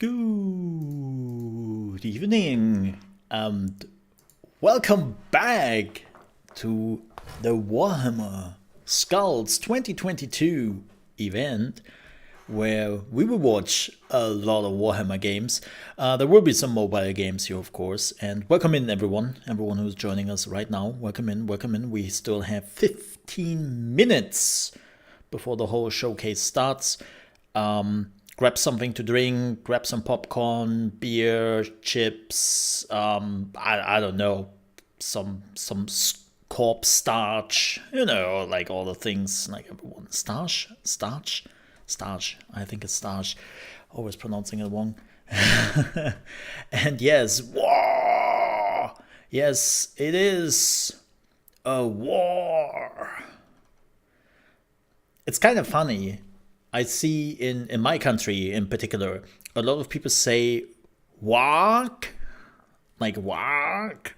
Good evening and welcome back to the Warhammer Skulls 2022 event, where we will watch a lot of Warhammer games. There will be some mobile games here, of course, and welcome in everyone who's joining us right now. Welcome in. We still have 15 minutes before the whole showcase starts. Grab something to drink, grab some popcorn, beer, chips, I don't know, some corpse starch, you know, like all the things, like everyone. Starch, I think it's starch, always pronouncing it wrong. And yes, war! Yes, it is a war. It's kind of funny. I see in my country in particular, a lot of people say "wark," like "wark,"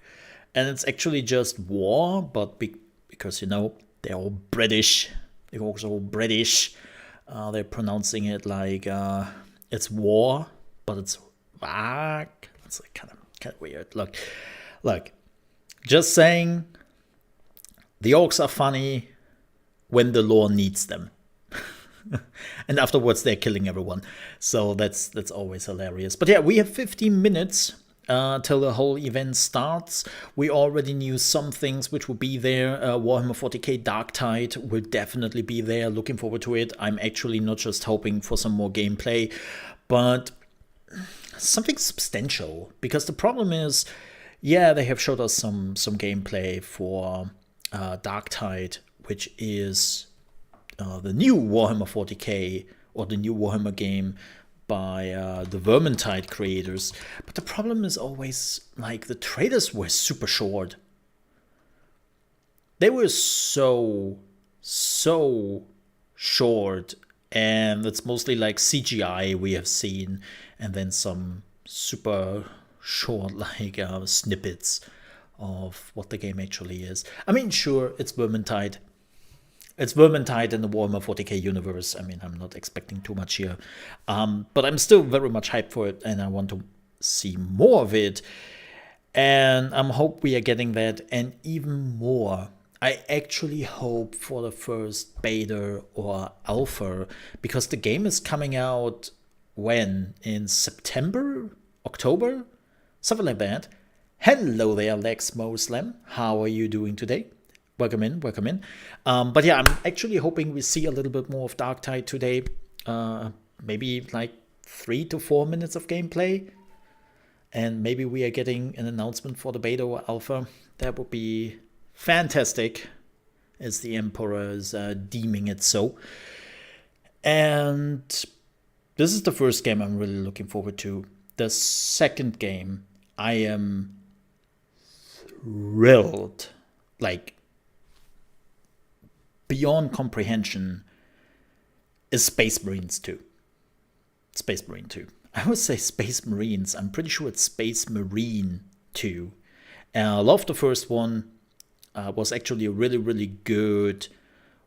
and it's actually just war, but because, you know, they're all British, they're also British, they're pronouncing it like it's war, but it's "wark." It's like kind of weird. Look, just saying, the orcs are funny when the lore needs them. And afterwards they're killing everyone, so that's always hilarious. But yeah, we have 15 minutes till the whole event starts. We already knew some things which will be there. Warhammer 40k Darktide will definitely be there. Looking forward to it. I'm actually not just hoping for some more gameplay, but something substantial, because the problem is, yeah, they have showed us some gameplay for Darktide, which is the new Warhammer 40k, or the new Warhammer game by the Vermintide creators. But the problem is always, like, the trailers were super short. They were so short, and it's mostly like CGI we have seen, and then some super short, like, snippets of what the game actually is. I mean, sure, it's Vermintide. It's Vermintide in the Warhammer 40k universe. I mean, I'm not expecting too much here. But I'm still very much hyped for it, and I want to see more of it. And I hope we are getting that, and even more. I actually hope for the first beta or alpha, because the game is coming out when? In September? October? Something like that. Hello there, Lex Moslem. How are you doing today? Welcome in. But yeah, I'm actually hoping we see a little bit more of Darktide today. Maybe like 3 to 4 minutes of gameplay. And maybe we are getting an announcement for the beta or alpha. That would be fantastic, as the Emperor is deeming it so. And this is the first game I'm really looking forward to. The second game, I am thrilled. Like, beyond comprehension, is Space Marines 2. Space Marine 2. I would say Space Marines. I'm pretty sure it's Space Marine 2. I love the first one. Was actually a really good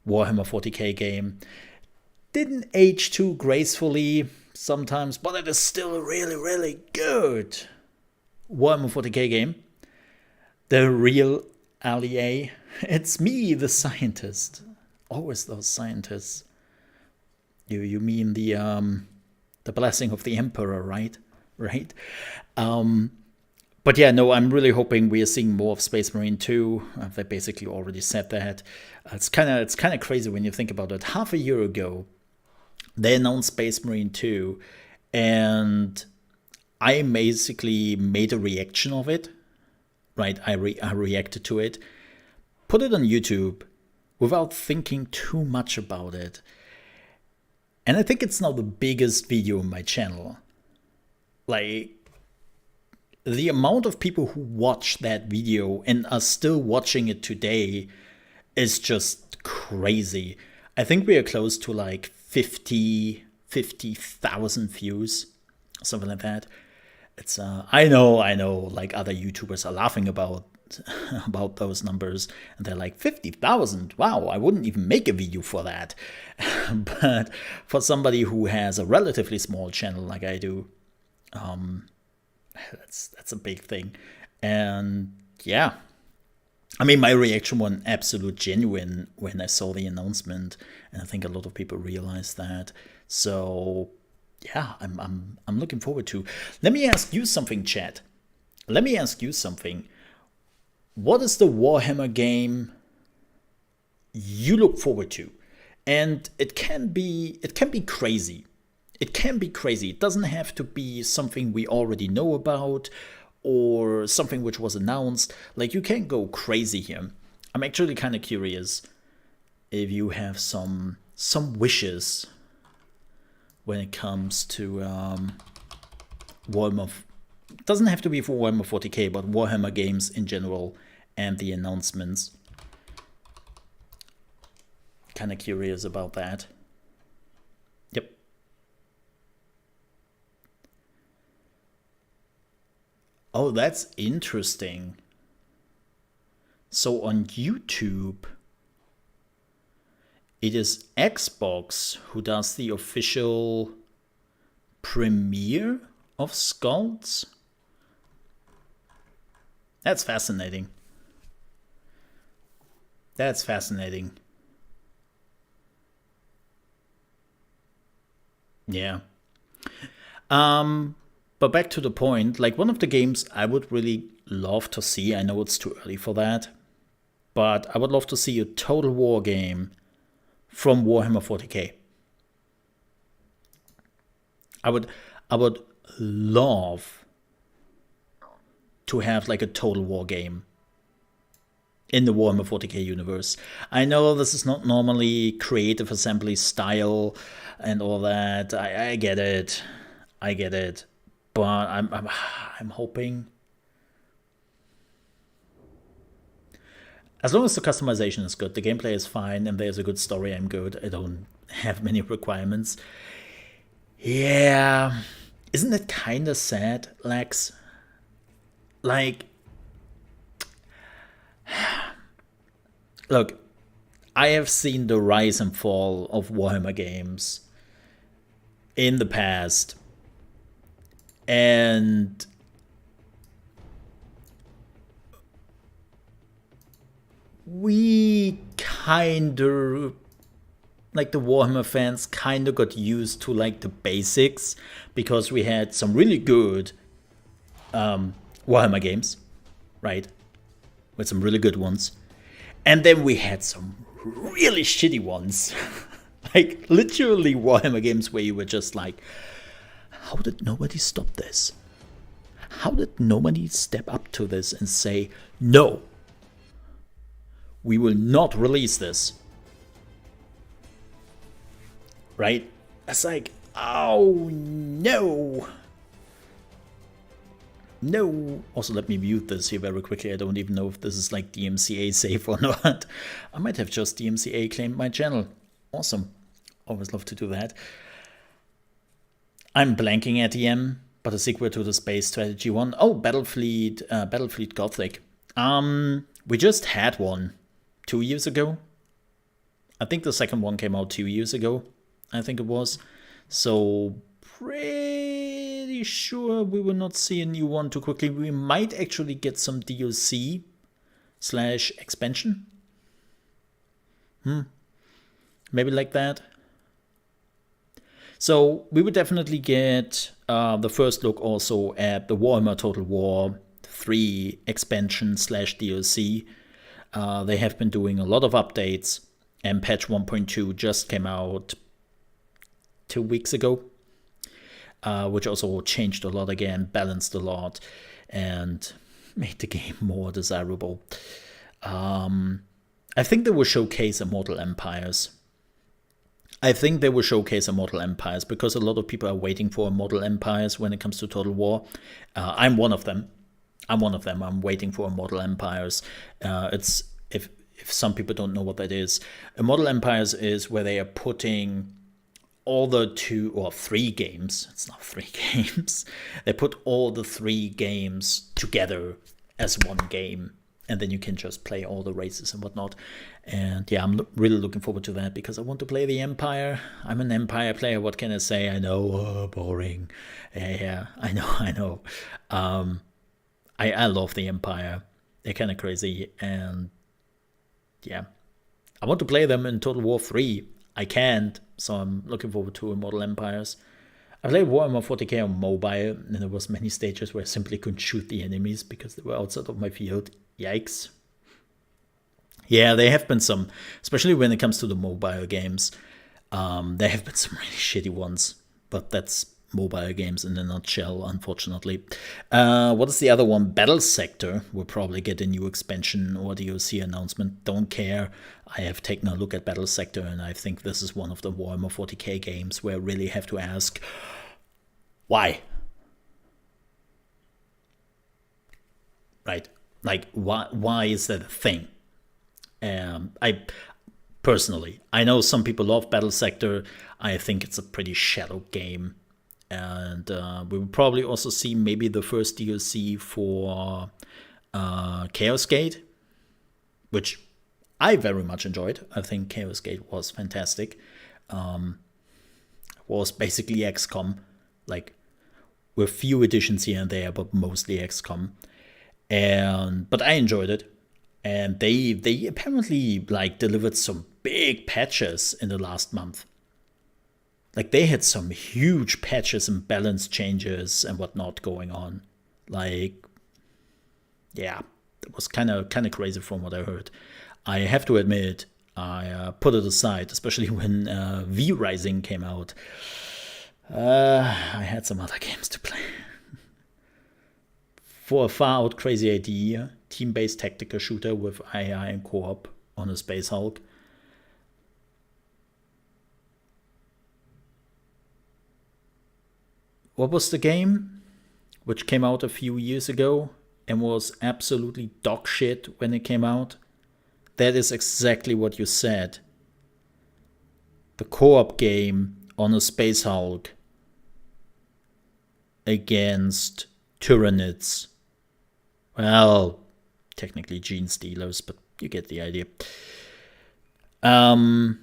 Warhammer 40k game. Didn't age too gracefully sometimes, but it is still a really good Warhammer 40k game. The real allié. It's me, the scientist. Always those scientists. You mean the blessing of the Emperor, right? But yeah, no, I'm really hoping we are seeing more of Space Marine 2. They basically already said that. It's kind of crazy when you think about it. Half a year ago, they announced Space Marine 2, and I basically made a reaction of it. Right, I reacted to it, put it on YouTube without thinking too much about it. And I think it's now the biggest video on my channel. Like, the amount of people who watched that video and are still watching it today is just crazy. I think we are close to like 50,000 views, something like that. It's I know, like, other YouTubers are laughing about those numbers, and they're like, 50,000, wow, I wouldn't even make a video for that. But for somebody who has a relatively small channel like I do, That's a big thing. And yeah, I mean, my reaction was absolute genuine when I saw the announcement, and I think a lot of people realized that. So yeah, I'm looking forward to. Let me ask you something, chat. Let me ask you something. What is the Warhammer game you look forward to? And it can be crazy. It can be crazy. It doesn't have to be something we already know about or something which was announced. Like, you can go crazy here. I'm actually kind of curious if you have some wishes when it comes to Warhammer. It doesn't have to be for Warhammer 40k, but Warhammer games in general and the announcements. Kind of curious about that. Yep. Oh, that's interesting. So on YouTube, it is Xbox who does the official premiere of Skulls. That's fascinating. That's fascinating. Yeah. But back to the point, like, one of the games I would really love to see, I know it's too early for that, but I would love to see a Total War game from Warhammer 40k. I would love to have like a Total War game in the Warhammer 40k universe. I know this is not normally Creative Assembly style and all that. I get it. I get it. But I'm hoping, as long as the customization is good, the gameplay is fine, and there's a good story, I'm good. I don't have many requirements. Yeah. Isn't it kind of sad, Lex? Like, look, I have seen the rise and fall of Warhammer games in the past, and we kind of, like, the Warhammer fans kind of got used to like the basics, because we had some really good Warhammer games, right? With some really good ones. And then we had some really shitty ones. Like, literally Warhammer games where you were just like, how did nobody stop this? How did nobody step up to this and say, no, we will not release this? Right? It's like, oh no. No. Also, let me mute this here very quickly. I don't even know if this is like DMCA safe or not. I might have just DMCA claimed my channel. Awesome. Always love to do that. I'm blanking at EM, but a sequel to the space strategy one. Oh, Battlefleet Gothic. We just had one 2 years ago. I think the second one came out 2 years ago. I think it was. So pretty sure we will not see a new one too quickly. We might actually get some DLC / expansion. Maybe like that. So we would definitely get the first look also at the Warhammer Total War 3 expansion / DLC. They have been doing a lot of updates, and patch 1.2 just came out 2 weeks ago, which also changed a lot again, balanced a lot, and made the game more desirable. I think they will showcase Immortal Empires. Because a lot of people are waiting for Immortal Empires when it comes to Total War. I'm one of them. I'm waiting for Immortal Empires. It's if some people don't know what that is. Immortal Empires is where they are putting all the 2 or 3 games. It's not 3 games. They put all the 3 games together as one game. and then you can just play all the races and whatnot. And yeah, I'm really looking forward to that because I want to play the Empire. I'm an Empire player. What can I say? I know, boring. Yeah, I know. I love the Empire. They're kind of crazy, and yeah, I want to play them in Total War 3. I can't, so I'm looking forward to Immortal Empires. I played Warhammer 40k on mobile, and there was many stages where I simply couldn't shoot the enemies because they were outside of my field. Yikes. Yeah, there have been some, especially when it comes to the mobile games, there have been some really shitty ones, but that's mobile games in a nutshell, unfortunately. What is the other one? Battle Sector will probably get a new expansion or DLC announcement. Don't care. I have taken a look at Battle Sector, and I think this is one of the Warhammer 40k games where I really have to ask, why? Right? Like, why is that a thing? I personally, I know some people love Battle Sector. I think it's a pretty shallow game. And we will probably also see maybe the first DLC for Chaos Gate, which I very much enjoyed. I think Chaos Gate was fantastic. Was basically XCOM, like with few additions here and there, but mostly XCOM. But I enjoyed it. And they apparently like delivered some big patches in the last month. Like they had some huge patches and balance changes and whatnot going on. Like, yeah, it was kind of crazy from what I heard. I have to admit, I put it aside, especially when V Rising came out. I had some other games to play. For a far out crazy idea, team-based tactical shooter with AI and co-op on a Space Hulk. What was the game? Which came out a few years ago and was absolutely dog shit when it came out. That is exactly what you said. The co-op game on a Space Hulk against Tyranids. Well, technically Gene Stealers, but you get the idea. Oh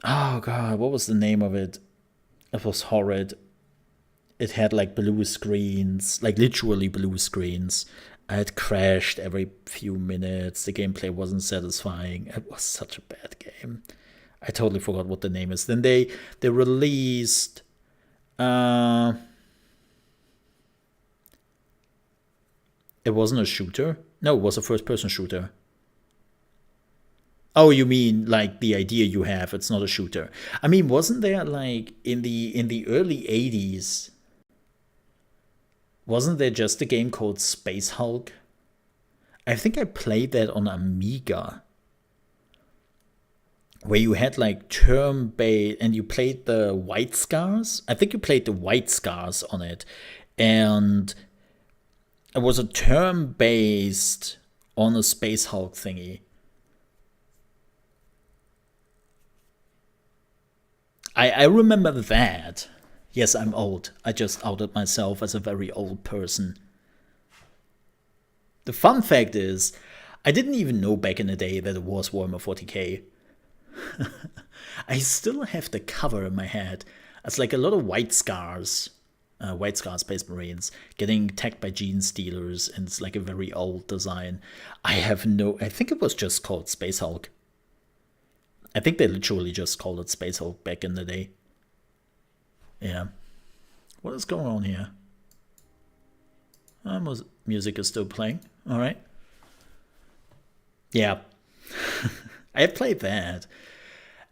god, what was the name of it? It was horrid. It had like blue screens, like literally blue screens. It crashed every few minutes. The gameplay wasn't satisfying. It was such a bad game. I totally forgot what the name is. Then they released it wasn't a shooter. No, it was a first-person shooter. Oh, you mean like the idea you have? It's not a shooter. I mean, wasn't there like in the early 80s? Wasn't there just a game called Space Hulk? I think I played that on Amiga, where you had like turn-based, and you played the White Scars. I think you played the White Scars on it, and it was a turn-based on a Space Hulk thingy. I remember that. Yes, I'm old. I just outed myself as a very old person. The fun fact is, I didn't even know back in the day that it was Warhammer 40k. I still have the cover in my head. It's like a lot of White Scars Space Marines getting attacked by Gene Stealers, and it's like a very old design. I think it was just called Space Hulk. I think they literally just called it Space Hulk back in the day. Yeah. What is going on here? Music is still playing. All right. Yeah. I have played that.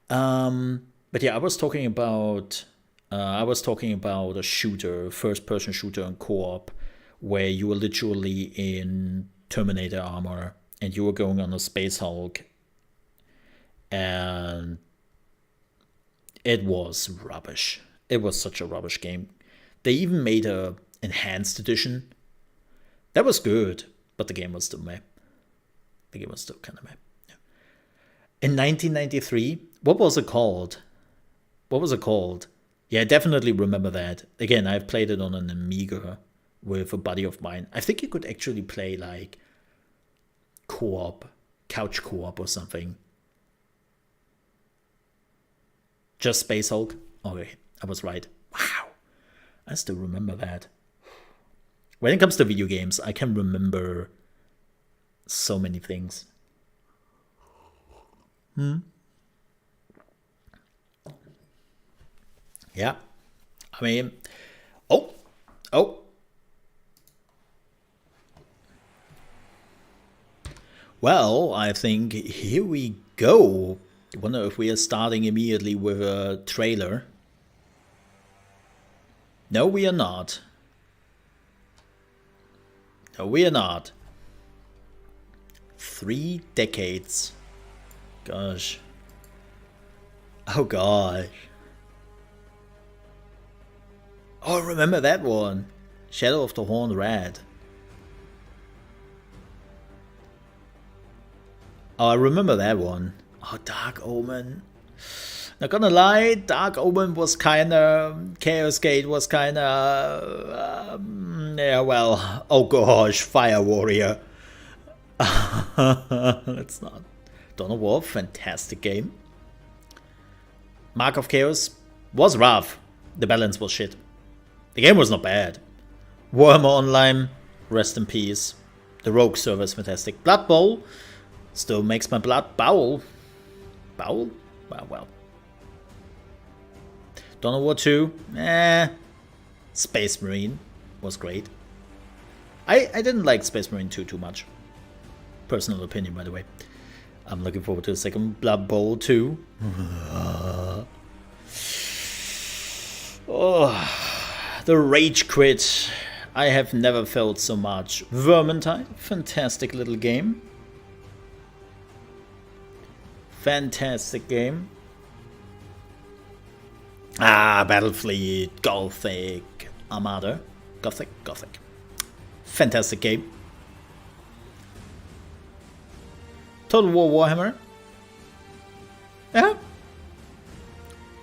But yeah, I was talking about a shooter, first-person shooter and co-op, where you were literally in Terminator armor and you were going on a Space Hulk, and it was rubbish. It was such a rubbish game. They even made a enhanced edition. That was good, but the game was still meh. The game was still kind of meh. Yeah. In 1993, what was it called? Yeah, I definitely remember that. Again, I've played it on an Amiga. with a buddy of mine. I think you could actually play like co-op, couch co-op or something. Just Space Hulk? Okay, I was right. Wow, I still remember that. When it comes to video games, I can remember so many things. Yeah, I mean, oh. Well, I think here we go. I wonder if we are starting immediately with a trailer. No, we are not. No, we are not. 3 decades. Gosh. Oh, gosh. Oh, I remember that one. Shadow of the Horned Rat. Oh, I remember that one. Oh, Dark Omen. Not gonna lie, Dark Omen was kinda... Chaos Gate was kinda... yeah, well... Oh gosh, Fire Warrior. Let's not... Dawn of War, fantastic game. Mark of Chaos was rough. The balance was shit. The game was not bad. Warhammer Online, rest in peace. The Rogue server is fantastic. Blood Bowl still makes my blood bowl. Bowl? Well. Dawn of War 2, Space Marine was great. I didn't like Space Marine 2 too much. Personal opinion, by the way. I'm looking forward to the second Blood Bowl 2. Oh, the Rage Quit. I have never felt so much. Vermintide, fantastic little game. Fantastic game. Battlefleet, Gothic, Armada. Gothic. Fantastic game. Total War Warhammer. Yeah.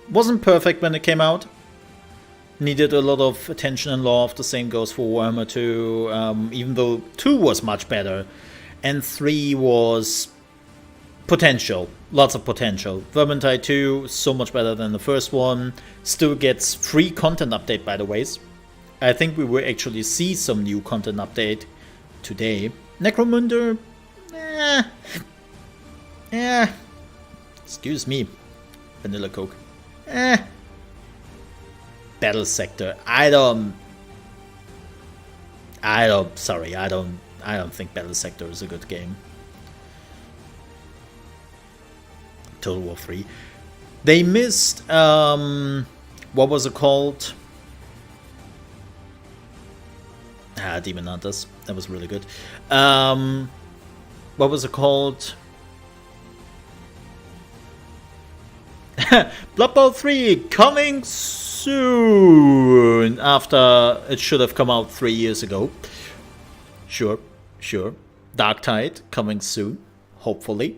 Wasn't perfect when it came out. Needed a lot of attention and love. The same goes for Warhammer 2. Even though 2 was much better. And 3 was potential. Lots of potential. Vermintide 2, so much better than the first one. Still gets free content update, by the ways. I think we will actually see some new content update today. Necromunda, excuse me, Vanilla Coke. Battle Sector, I don't think Battle Sector is a good game. Total War 3. They missed, what was it called? Demon Hunters. That was really good. What was it called? Blood Bowl 3 coming soon, after it should have come out 3 years ago. Sure. Darktide coming soon, hopefully.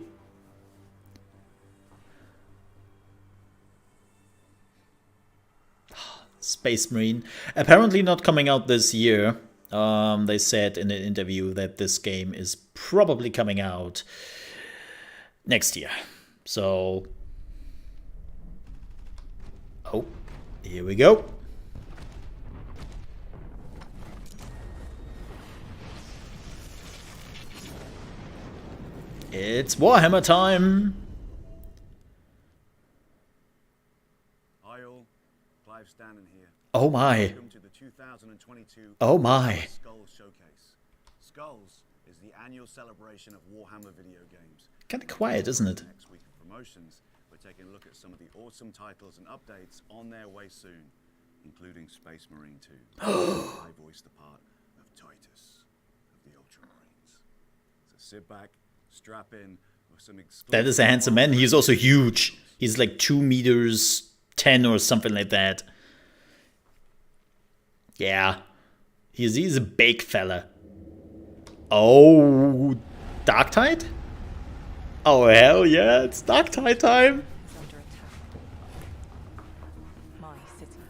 Space Marine. Apparently not coming out this year. They said in an interview that this game is probably coming out next year. So... oh, here we go. It's Warhammer time. Hi all, Clive Stanton here. Oh my. Welcome to the 2022 Oh my. Skulls Showcase. Skulls is the annual celebration of Warhammer video games. Kind of quiet, isn't it? Next week of promotions, we're taking a look at some of the awesome titles and updates on their way soon, including Space Marine 2. I voiced the part of Titus of the Ultramarines. So sit back, strap in with some exclusive... That is a handsome man. He's also huge. He's like 2 meters 10 or something like that. Yeah. He's a big fella. Oh, Darktide? Oh, hell yeah, it's Darktide time. It's under attack. My city.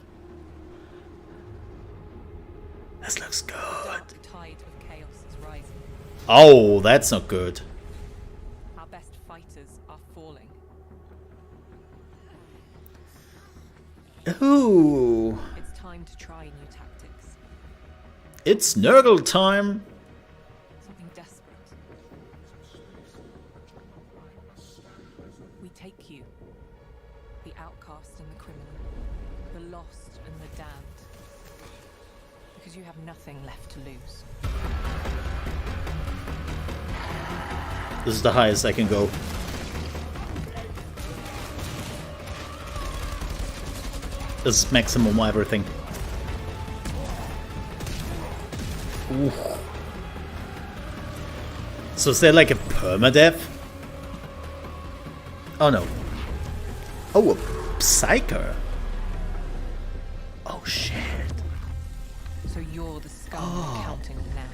This looks good. Oh, that's not good. Our best fighters are falling. Ooh. It's time to try new tactics. It's Nurgle time. Something desperate. We take you, the outcast and the criminal, the lost and the damned, because you have nothing left to lose. This is the highest I can go. This is maximum everything. Ooh. So is there like a permadeath? Oh no. Oh, a psyker. Oh shit. So you're the scum we're counting on now.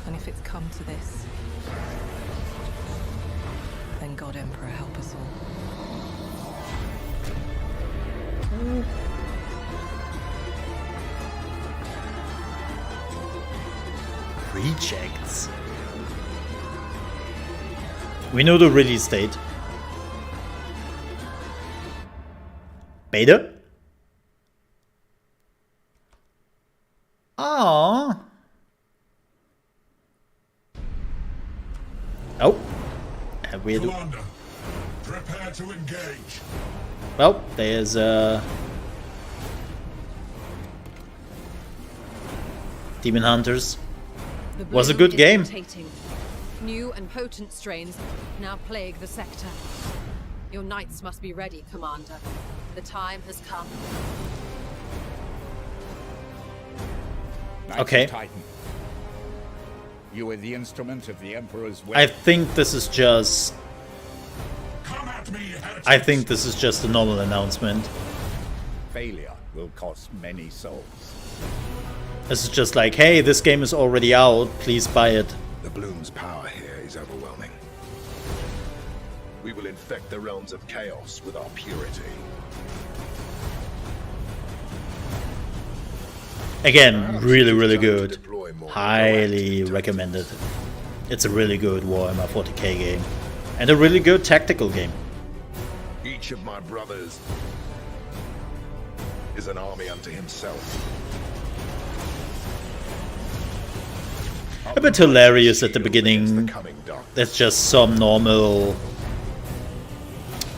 And if it's come to this, then God Emperor help us all. Rejects. We know the release date. Beta? Aww. Oh. And we do. Commander, prepare to engage. Well, there's Demon Hunters. The Was a bloom good is game. mutating. New and potent strains now plague the sector. Your knights must be ready, Commander. The time has come. Knights Okay. of Titan. You are the instrument of the Emperor's will. I think this is just. Come at me, heretics. I think this is just a normal announcement. Failure will cost many souls. This is just like, hey, this game is already out. Please buy it. The Bloom's power here is overwhelming. We will infect the realms of chaos with our purity. Again, really, really Time to good. deploy more Highly proactive recommended. It's a really good Warhammer 40k game. And a really good tactical game. Each of my brothers is an army unto himself. A bit hilarious at the Shield against beginning. the coming darkness. That's just some normal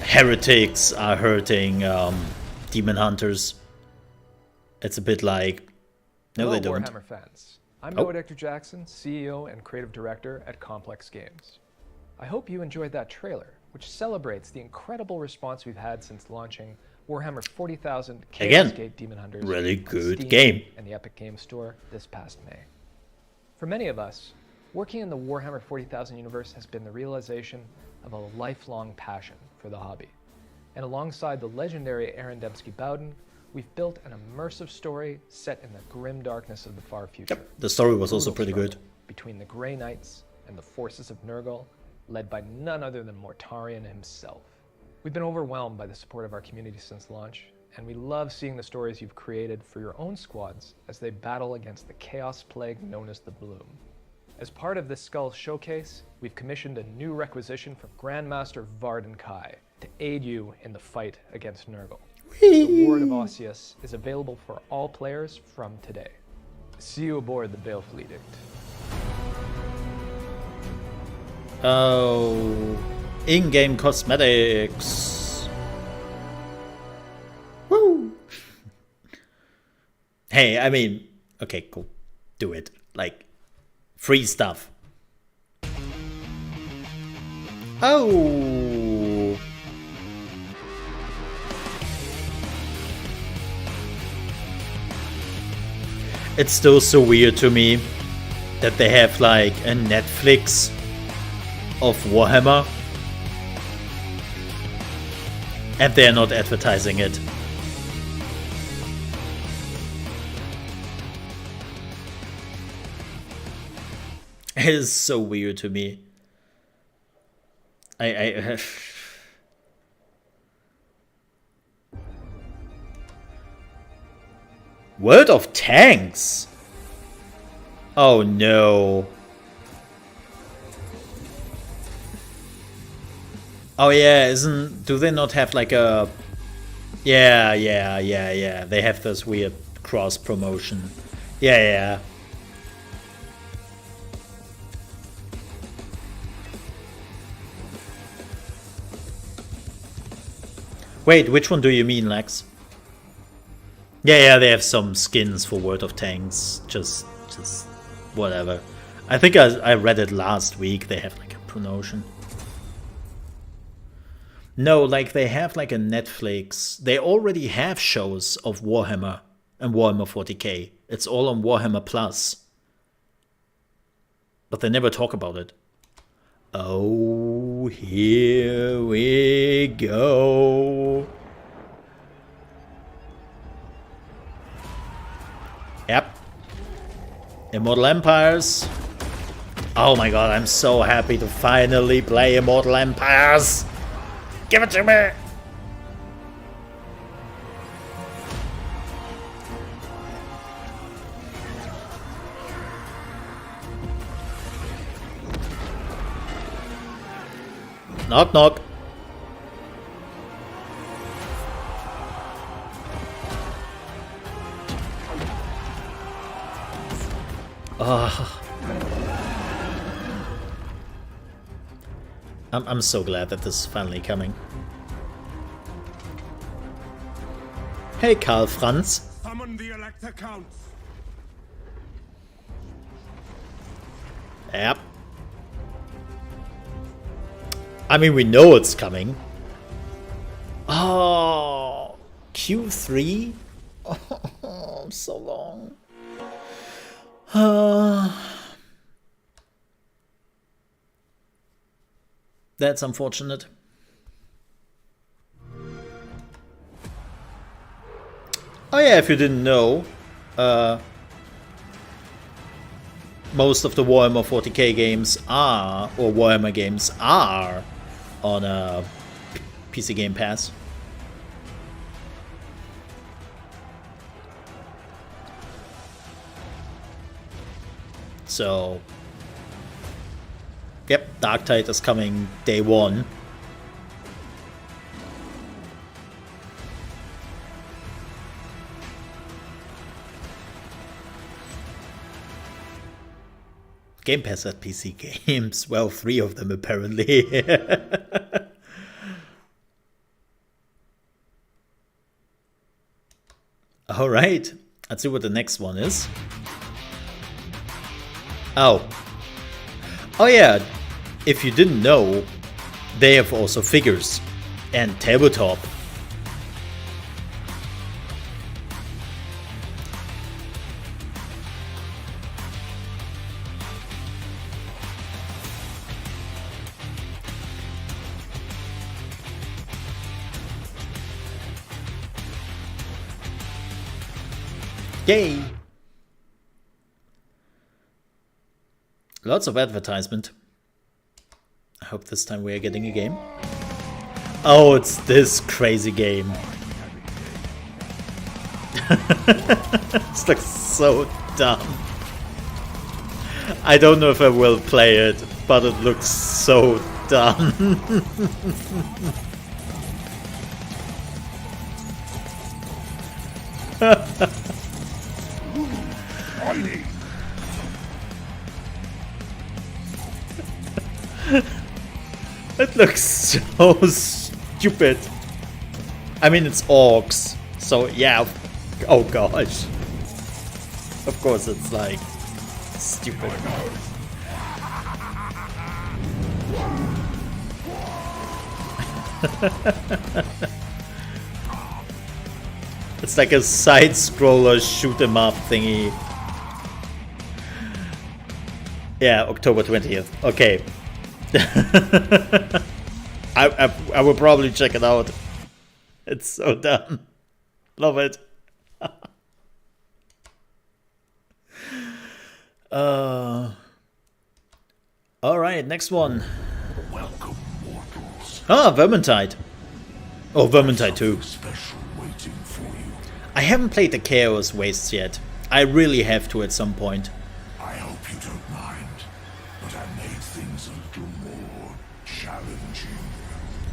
heretics are hurting demon hunters. It's a bit like, no, Hello, they don't. Warhammer fans. I'm Oh. Noah Dector Jackson, CEO and Creative Director at Complex Games. I hope you enjoyed that trailer, which celebrates the incredible response we've had since launching Warhammer 40,000 Again, Chaos Gate Demon Hunters really on good Steam game. and the Epic Games Store this past May. For many of us, working in the Warhammer 40,000 universe has been the realization of a lifelong passion for the hobby. And alongside the legendary Aaron Dembski-Bowden, we've built an immersive story set in the grim darkness of the far future. Yep, the story was also Brutal pretty good. struggle between the Grey Knights and the forces of Nurgle, led by none other than Mortarion himself. We've been overwhelmed by the support of our community since launch, and we love seeing the stories you've created for your own squads as they battle against the chaos plague known as the Bloom. As part of this Skulls showcase, we've commissioned a new requisition from Grandmaster Varden Kai to aid you in the fight against Nurgle. The Ward of Osseous is available for all players from today. See you aboard the Baleful Edict. Oh, in-game cosmetics. Woo! Hey, I mean, okay, cool. Do it. Like, free stuff. Oh. It's still so weird to me that they have like a Netflix of Warhammer and they're not advertising it. It is so weird to me. I World of Tanks. Oh no. Oh yeah, do they not have like a... Yeah. They have this weird cross promotion. Yeah. Wait, which one do you mean, Lex? Yeah, they have some skins for World of Tanks. Just whatever. I think I read it last week. They have like a promotion. No, like they have like a Netflix. They already have shows of Warhammer and Warhammer 40k. It's all on Warhammer Plus. But they never talk about it. Oh, here we go. Yep. Immortal Empires. Oh my god, I'm so happy to finally play Immortal Empires. Give it to me. Knock, knock. I'm so glad that this is finally coming. Hey, Karl Franz. Summon the Elector Counts. Yep. I mean, we know it's coming. Oh, Q3? Oh, so long. That's unfortunate. Oh yeah, if you didn't know, most of the Warhammer 40k games are, or Warhammer games are, on PC Game Pass. So, yep, Darktide is coming day one. Game Pass at PC Games. Well, 3 of them apparently. Alright, let's see what the next one is. Oh yeah, if you didn't know, they have also figures and tabletop. Yay! Lots of advertisement. I hope this time we are getting a game. Oh, it's this crazy game. This looks so dumb. I don't know if I will play it, but it looks so dumb. It looks so stupid. I mean, it's orcs, so yeah. Oh gosh. Of course, it's like stupid. It's like a side-scroller shoot-em-up thingy. Yeah, October 20th. Okay. I will probably check it out. It's so dumb. Love it. Alright, next one. Welcome, mortals. Ah, Vermintide. Oh, Vermintide 2. Special waiting for you. I haven't played the Chaos Wastes yet. I really have to at some point. I things a little more challenging.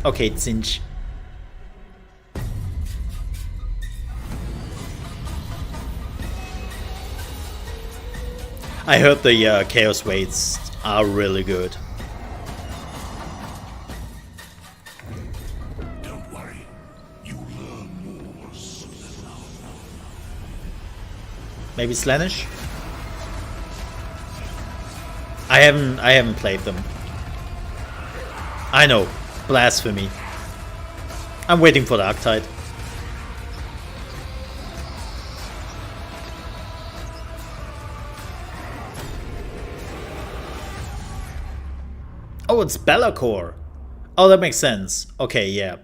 Okay, Zinch. I heard the chaos weights are really good. Don't worry, you'll learn more soon. Maybe Slaanesh? I haven't played them. I know, blasphemy. I'm waiting for Darktide. Oh, it's Bellacore. Oh, that makes sense. Okay, yeah.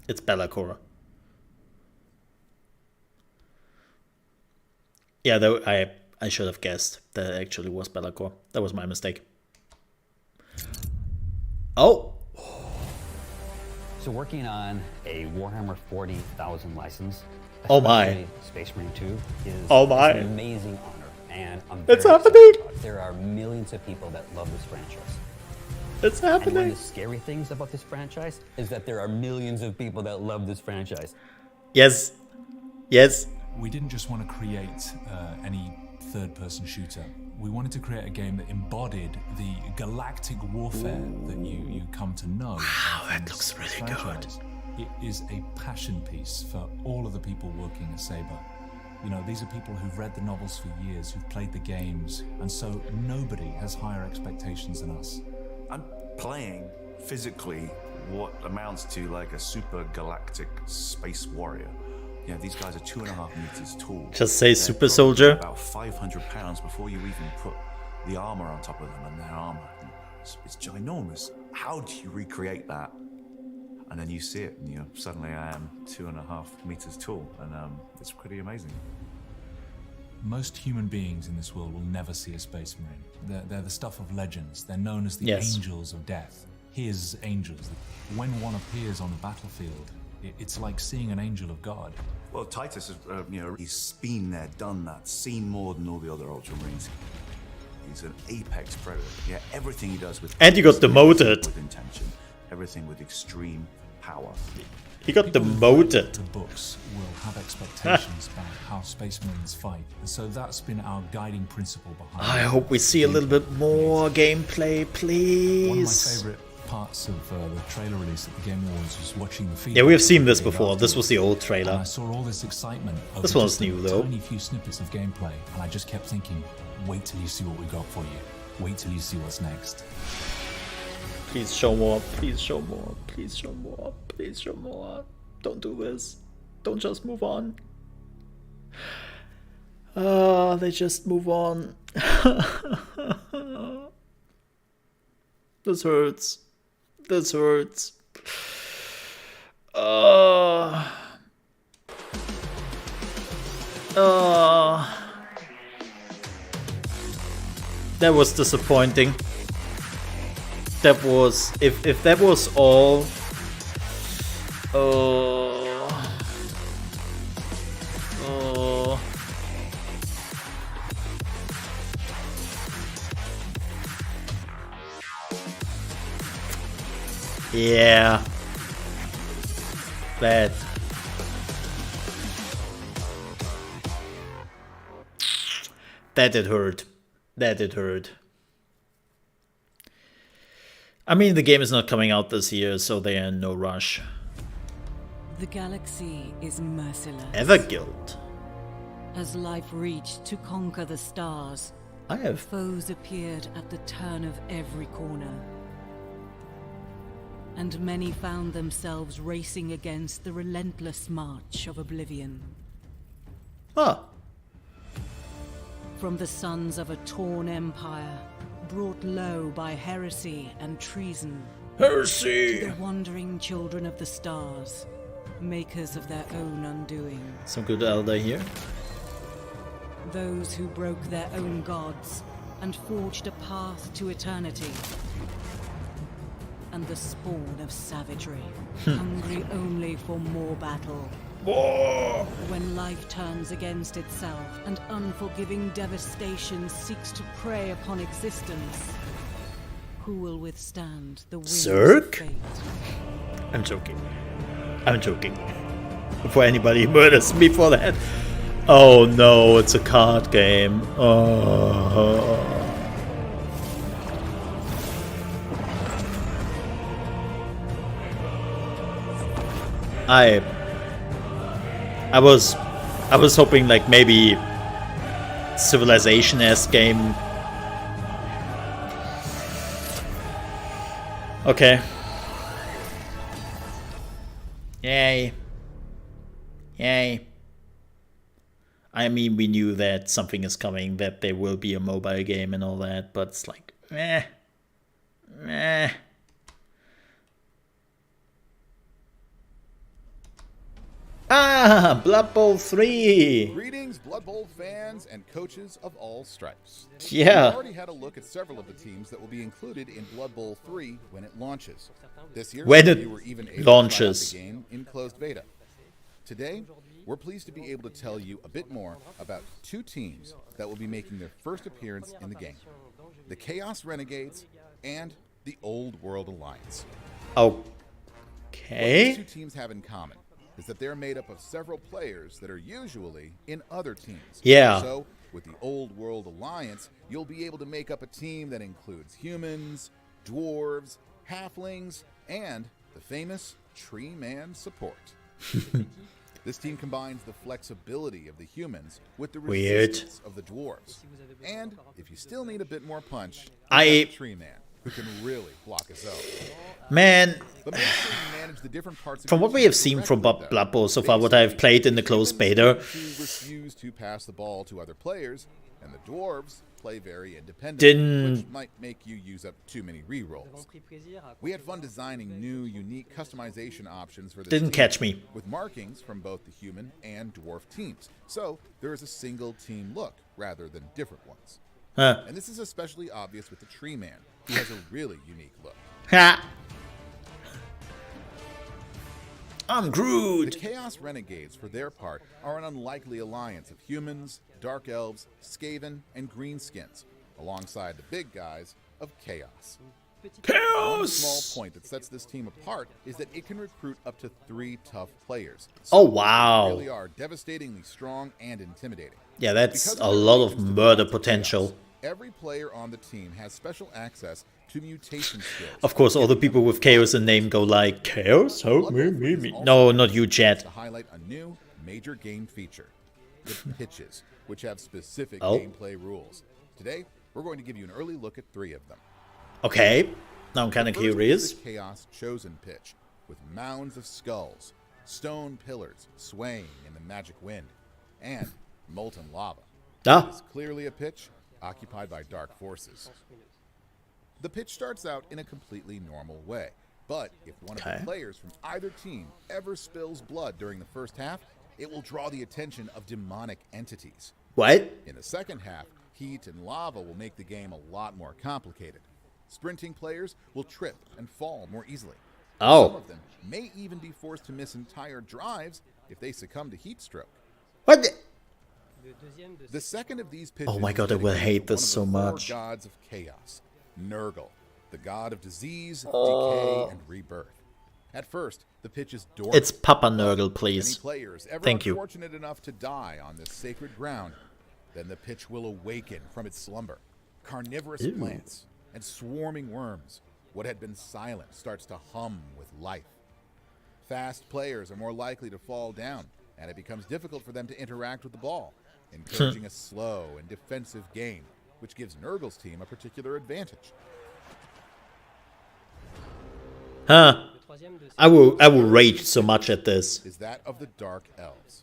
It's Bellacore. Yeah, though I should have guessed that it actually was Bellacore. That was my mistake. Oh! So working on a Warhammer 40,000 license, Oh my. especially Space Marine 2, is Oh my. an amazing honor. And I'm It's very happening! excited about it. There are millions of people that love this franchise. It's And one of happening! the scary things about this franchise is that there are millions of people that love this franchise. Yes. Yes. We didn't just want to create any third-person shooter. We wanted to create a game that embodied the galactic warfare that you come to know. Wow, that looks really good. It is a passion piece for all of the people working at Saber. You know, these are people who've read the novels for years, who've played the games, and so nobody has higher expectations than us. I'm playing physically what amounts to like a super galactic space warrior. You know, these guys are 2.5 meters tall. Just say They're super probably soldier. About 500 pounds before you even put the armor on top of them, and their armor. It's ginormous. How do you recreate that? And then you see it, and suddenly I am 2.5 meters tall, and it's pretty amazing. Most human beings in this world will never see a Space Marine. They're the stuff of legends. They're known as the angels of death. His angels. When one appears on the battlefield, it's like seeing an angel of God. Well, Titus is, he's been there, done that, seen more than all the other Ultramarines. He's an apex predator. Yeah, everything he does with And he got demoted. with intention, everything with extreme power. He got People who demoted. read the books will have expectations about how Space Marines fight, and so that's been our guiding principle behind. I hope we see a little bit more gameplay, One of my please. favorite parts of the trailer release at the Game Awards was watching the feedback. Yeah, we have seen this they gave before. This was the old And I trailer. saw all this excitement. Over This one's just a new, though. Tiny few snippets of gameplay, and I just kept thinking, wait till you see what we got for you. Wait till you see what's next. Please show more. Please show more. Please show more. Please show more. Don't do this. Don't just move on. They just move on. This hurts. This hurts. That was disappointing. That was if that was all. Yeah. Bad. That did hurt. That did hurt. I mean, the game is not coming out this year, so they are in no rush. The galaxy is merciless. Everguild. As life reached to conquer the stars, I have. foes appeared at the turn of every corner. And many found themselves racing against the relentless march of oblivion. Ah. From the sons of a torn empire, brought low by heresy and treason. Heresy! To the wandering children of the stars, makers of their own undoing. Some good Elder here. Those who broke their own gods and forged a path to eternity. And the spawn of savagery, hungry only for more battle, War! When life turns against itself and unforgiving devastation seeks to prey upon existence, who will withstand the winds of Zerg? fate? I'm joking. I'm joking. Before anybody murders me for that. Oh no, it's a card game. Oh. I was hoping like maybe Civilization-esque game. Okay. Yay. Yay. I mean, we knew that something is coming, that there will be a mobile game and all that, but it's like, meh. Meh. Ah, Blood Bowl 3! Greetings, Blood Bowl fans and coaches of all stripes. Yeah. We've already had a look at several of the teams that will be included in Blood Bowl 3 when it launches. This year, When it you were even able launches. to try out the game in closed beta. Today, we're pleased to be able to tell you a bit more about two teams that will be making their first appearance in the game. The Chaos Renegades and the Old World Alliance. Okay. What these two teams have in common is that they're made up of several players that are usually in other teams. Yeah. So, with the Old World Alliance, you'll be able to make up a team that includes humans, dwarves, halflings, and the famous Tree Man support. This team combines the flexibility of the humans with the resistance of the dwarves. And if you still need a bit more punch, you got the Tree Man, who can really block us out. Man, But make sure you manage the different parts of from your what we team have seen from correctly, Blood Bowl so though. far, what I've played in the closed beta, Who refuse to pass the ball to other players, and the dwarves play very independent, Didn't- which might make you use up too many rerolls. We had fun designing new, unique customization options for this Didn't team, catch me. with markings from both the human and dwarf teams, so there is a single team look rather than different ones. Huh. And this is especially obvious with the Tree Man, who has a really unique look. Ha! I'm Groot! The Chaos Renegades, for their part, are an unlikely alliance of humans, dark elves, Skaven, and greenskins, alongside the big guys of Chaos. One small point that sets this team apart is that it can recruit up to 3 tough players. Oh, wow. They really are devastatingly strong and intimidating. Yeah, that's Because a their lot of allegiance to murder gods of potential. chaos, every player on the team has special access to mutation skills. Of course, all the people with Chaos in name go like, Chaos? Oh, me. No, not you, Jet. To highlight a new major game feature, the pitches, which have specific Oh. gameplay rules. Today, we're going to give you an early look at 3 of them. Okay, now I'm kind of The first curious. is the Chaos Chosen pitch, with mounds of skulls, stone pillars swaying in the magic wind, and molten lava. Ah. It is clearly a pitch occupied by dark forces. The pitch starts out in a completely normal way, but if one of Okay. the players from either team ever spills blood during the first half, it will draw the attention of demonic entities. What? In the second half, heat and lava will make the game a lot more complicated. Sprinting players will trip and fall more easily. Oh. Some of them may even be forced to miss entire drives if they succumb to heat stroke. What? The second of these pitches Oh my god, I is will dedicated hate to this one so of the 4 much. gods of chaos, Nurgle, the god of disease, Oh. decay, and rebirth. At first, the pitch is dormant. It's Papa Nurgle, Any please. players ever Thank you. unfortunate enough to die on this sacred ground, then the pitch will awaken from its slumber. Carnivorous Ew. plants and swarming worms. What had been silent starts to hum with life. Fast players are more likely to fall down, and it becomes difficult for them to interact with the ball, encouraging a slow and defensive game, which gives Nurgle's team a particular advantage. Huh. I will rage so much at this. Is that of the Dark Elves.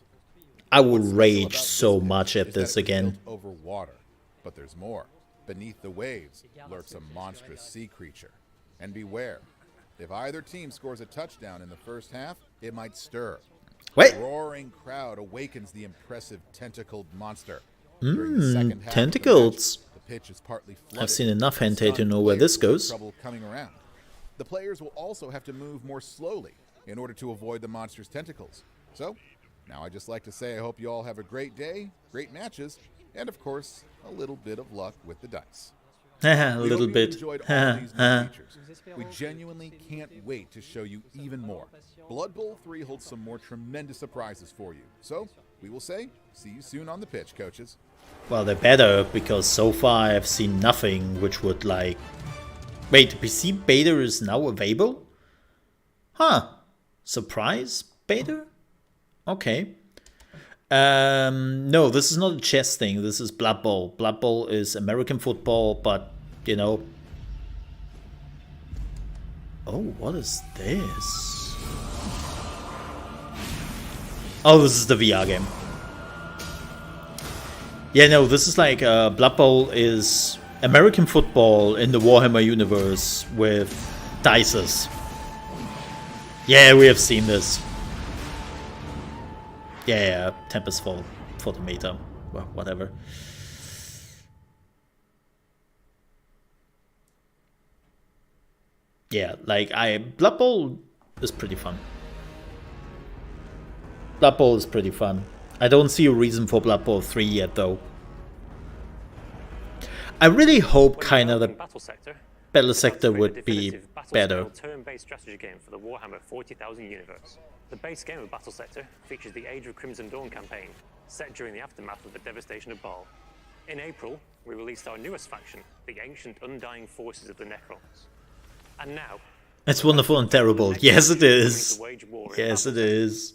I will What's special rage about so this much pitch at is this that it is again. built over water, but there's more. Beneath the waves lurks a monstrous sea creature. And beware, if either team scores a touchdown in the first half, it might stir. What? A roaring crowd awakens the impressive tentacled monster. During the second half of the tentacles. match, the pitch is partly I've flooded. seen enough and hentai to stunned know where this players have goes. Trouble coming around. The players will also have to move more slowly in order to avoid the monster's tentacles. So, Now I just like to say I hope you all have a great day, great matches, and of course, a little bit of luck with the dice. A We little hope you bit. enjoyed all these new features. We genuinely can't wait to show you even more. Blood Bowl 3 holds some more tremendous surprises for you. So, we will say, see you soon on the pitch, coaches. Well, they better, because so far I've seen nothing which would like... Wait, the PC beta is now available? Huh. Surprise beta? Okay. No, this is not a chess thing. This is Blood Bowl. Blood Bowl is American football, but, you know... Oh, what is this? Oh, this is the VR game. Yeah, no, this is like Blood Bowl is American football in the Warhammer universe with dices. Yeah, we have seen this. Yeah, Tempest Fall for the meta. Well, whatever. Yeah, like Blood Bowl is pretty fun. Blood Bowl is pretty fun. I don't see a reason for Blood Bowl 3 yet, though. I really hope kind of the Battle Sector would be better. Turn-based strategy game for the Warhammer 40,000 universe. The base game of Battle Sector features the Age of Crimson Dawn campaign, set during the aftermath of the devastation of Baal. In April, we released our newest faction, the Ancient Undying Forces of the Necrons. And now... It's wonderful and terrible. Yes, it is. Yes, it is.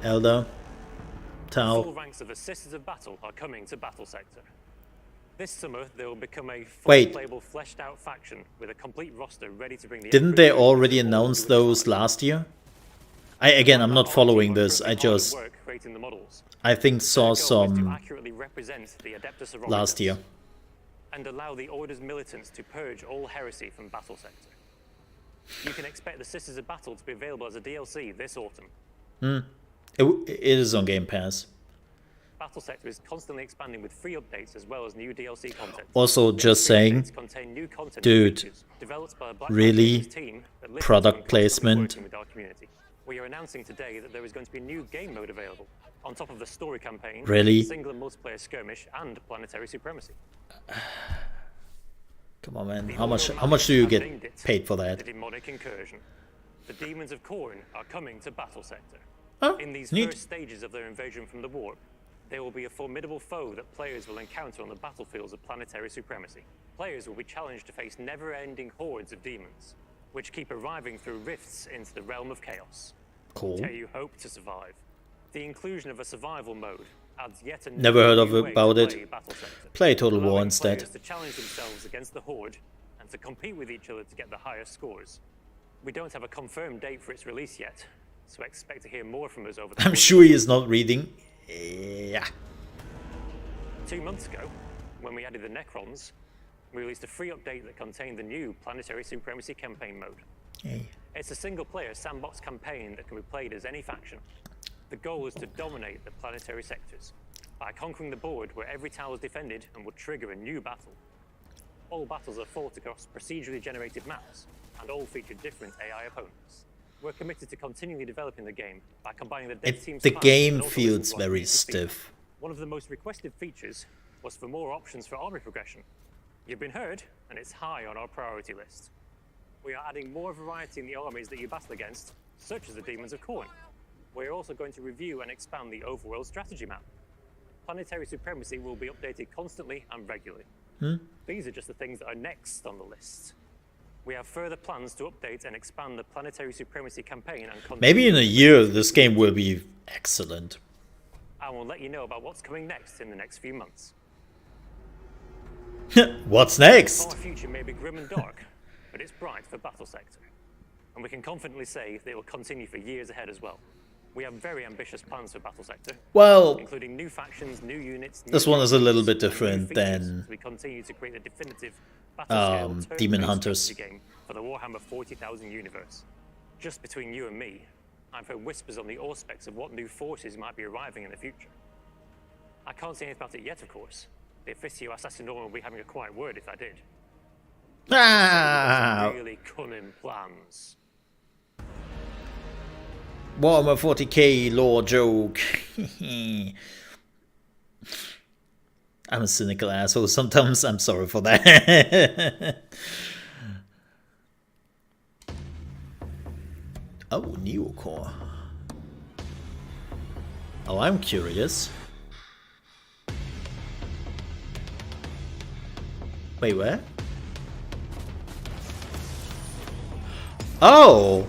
Elder. Tau. Full ranks of the Sisters of Battle are coming to Battle Sector. This summer, they will become a fully playable, fleshed-out faction with a complete roster ready to bring the... Didn't they already announce those last year? Again, I'm not following this. I think saw some last year. And allow the Order's militants to purge all heresy from Battle Sector. You can expect the Sisters of Battle to be available as a DLC this autumn. It is on Game Pass. Battle Sector is constantly expanding with free updates as well as new DLC content. Also, just saying, dude, really? Product placement? We are announcing today that there is going to be a new game mode available, on top of the story campaign, really? Single and multiplayer skirmish, and planetary supremacy. Come on, man. How much do you get paid for that? The demonic incursion. The demons of Khorne are coming to Battle Sector. Oh, in these neat. first stages of their invasion from the warp, they will be a formidable foe that players will encounter on the battlefields of planetary supremacy. Players will be challenged to face never-ending hordes of demons, which keep arriving through rifts into the realm of chaos. Cool. Dare you hope to survive? The inclusion of a survival mode adds yet another Never heard new way about to it. play Battle Sector, Play Total War allowing instead. players to challenge themselves against the horde and to compete with each other to get the highest scores. We don't have a confirmed date for its release yet, so expect to hear more from us over the I'm sure he is not reading. Yeah. 2 months ago, when we added the Necrons, we released a free update that contained the new Planetary Supremacy campaign mode. Hey. It's a single-player sandbox campaign that can be played as any faction. The goal is to dominate the planetary sectors by conquering the board where every tower is defended and will trigger a new battle. All battles are fought across procedurally generated maps, and all feature different AI opponents. We're committed to continually developing the game by combining the dev team's The plans game and also feels listening to our very community's feedback. stiff. One of the most requested features was for more options for army progression. You've been heard, and it's high on our priority list. We are adding more variety in the armies that you battle against, such as the Demons of Khorne. We are also going to review and expand the overworld strategy map. Planetary supremacy will be updated constantly and regularly. These are just the things that are next on the list. We have further plans to update and expand the Planetary Supremacy campaign and Maybe in a year this game will be excellent. I will let you know about what's coming next in the next few months. What's next? Our future may be grim and dark, but it's bright for Battle Sector. And we can confidently say they will continue for years ahead as well. We have very ambitious plans for Battle Sector. Well, including new factions, new units. This one is a little bit different than We continue to create a definitive battle Demon Hunters. game for the Warhammer 40,000 universe. Just between you and me, I've heard whispers on the auspex of what new forces might be arriving in the future. I can't say anything about it yet, of course. The Officio Assassinorum will be having a quiet word if I did. Ah! Really cunning plans. Warhammer 40k lore joke. I'm a cynical asshole sometimes, I'm sorry for that. Oh, Neocore. Oh, I'm curious. Wait, where? Oh!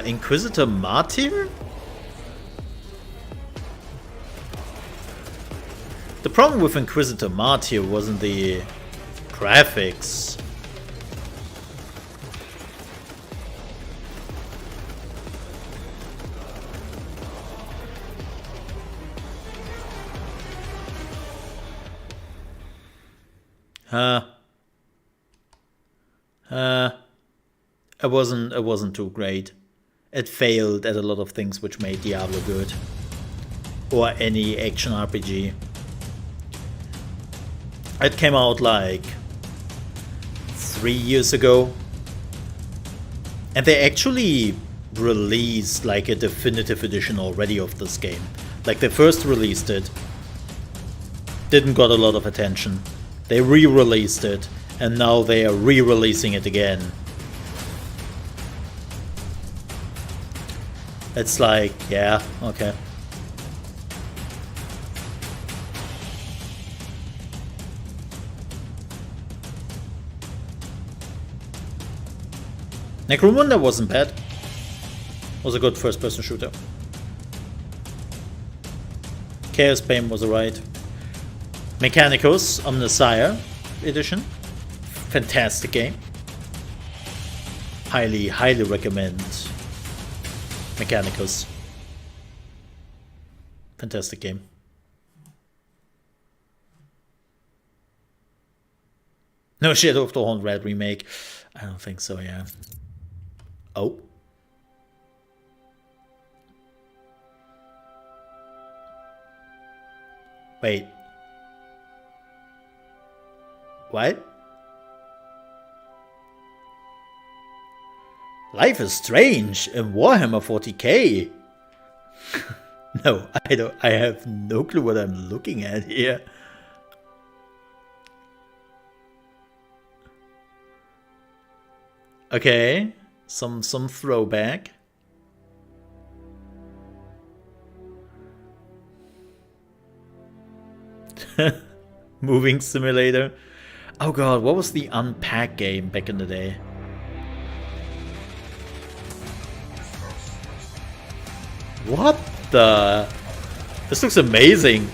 Inquisitor Martyr? The problem with Inquisitor Martyr wasn't the graphics. It wasn't too great. It failed at a lot of things which made Diablo good. Or any action RPG. It came out like 3 years ago. And they actually released like a definitive edition already of this game. Like they first released it. Didn't got a lot of attention. They re-released it. And now they are re-releasing it again. It's like, yeah, okay. Necromunda wasn't bad. Was a good first-person shooter. Chaos Bane was alright. Mechanicus Omnissiah edition. Fantastic game. Highly recommend Mechanicus. Fantastic game. No Shadow of the Horned Red remake. I don't think so, yeah. Oh. Wait. What? Life is Strange in Warhammer 40k. No, I have no clue what I'm looking at here. Okay, some throwback. Moving simulator. Oh god, what was the Unpack game back in the day? What the? This looks amazing.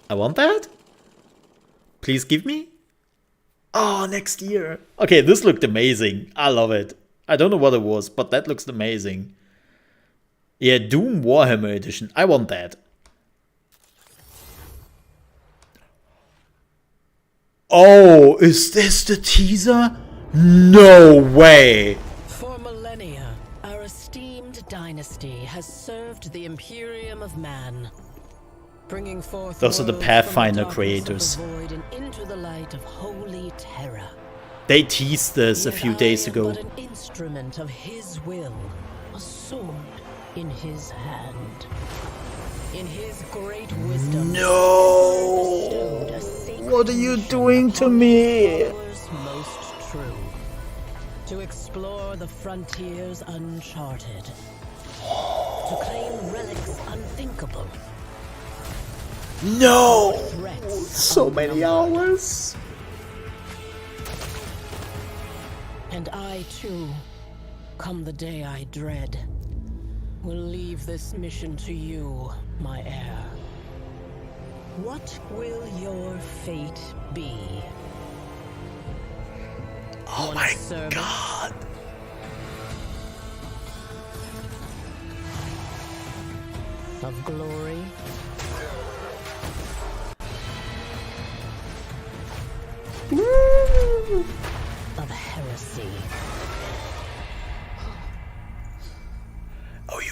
I want that? Please give me? Oh, next year. Okay, this looked amazing. I love it. I don't know what it was, but that looks amazing. Yeah, Doom Warhammer Edition. I want that. Oh, is this the teaser? No way! For millennia, our esteemed dynasty has served the Imperium of Man, bringing forth those are the Pathfinder creators. void and into the light of holy terror. They teased this a few days ago. But an instrument of his will, a sword in his hand. In his great wisdom, no! What are you doing to me? Most true. To explore the frontiers uncharted. To claim relics unthinkable. No! So many hours. And I too, come the day I dread, will leave this mission to you, my heir. What will your fate be? Oh my god! Of glory? Woo! Of heresy?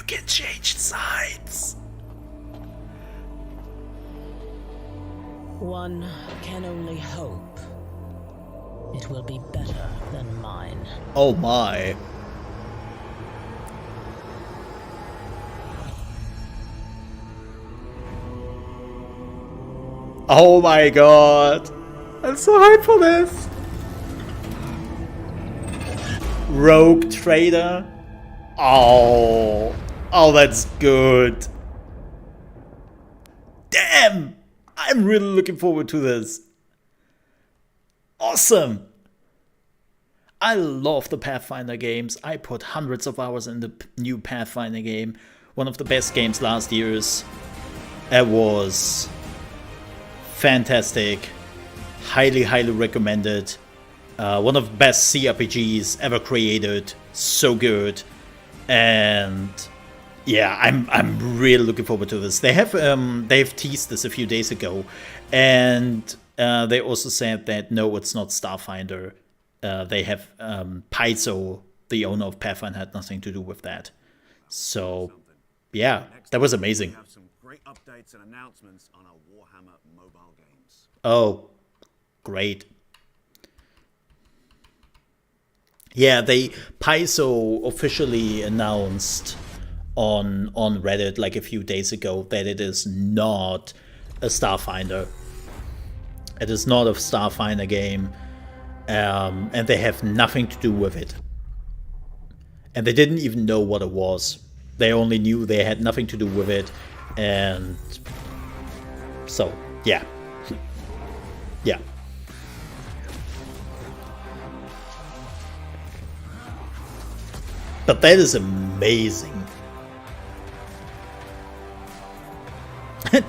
can change sides. One can only hope it will be better than mine. Oh my. Oh my god. I'm so hyped for this. Rogue Trader. Oh. Oh, that's good. Damn. I'm really looking forward to this. Awesome. I love the Pathfinder games. I put hundreds of hours in the new Pathfinder game. One of the best games last year's. It was fantastic. Highly, highly recommended. One of the best CRPGs ever created. So good. And yeah, I'm really looking forward to this. They've teased this a few days ago, and they also said that no, it's not Starfinder. They have Paizo, the owner of Pathfinder, had nothing to do with that. So yeah, that was amazing. We have some great updates and announcements on our Warhammer mobile games. Oh, great. Yeah, Paizo officially announced on Reddit like a few days ago that it is not a Starfinder. It is not a Starfinder game, and they have nothing to do with it. And they didn't even know what it was. They only knew they had nothing to do with it, and so yeah, yeah. But that is amazing.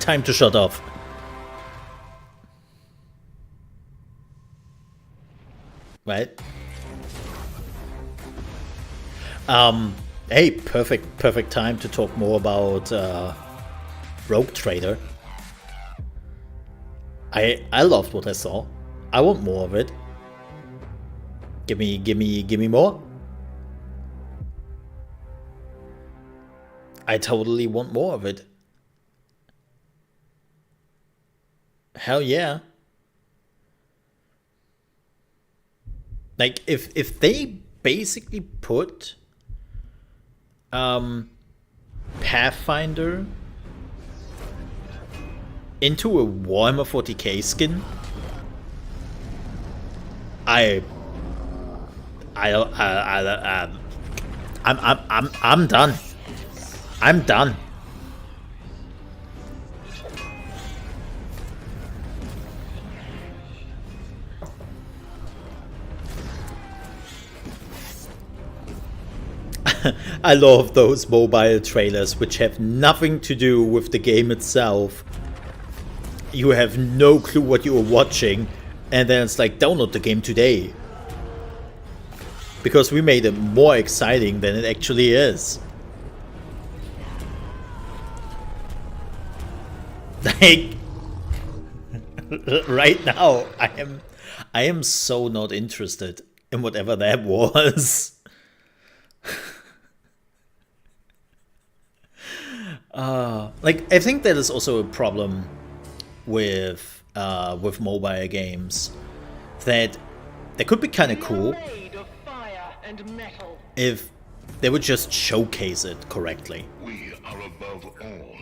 Time to shut off. Right? Hey, perfect time to talk more about Rogue Trader. I loved what I saw. I want more of it. Give me more. I totally want more of it. Hell yeah. Like if they basically put Pathfinder into a Warhammer 40k skin, I'm done. I'm done. I love those mobile trailers which have nothing to do with the game itself. You have no clue what you are watching, and then it's like, download the game today. Because we made it more exciting than it actually is. Like, right now, I am so not interested in whatever that was. Like, I think that is also a problem with mobile games, that they could be kind of cool if they would just showcase it correctly. We are above all.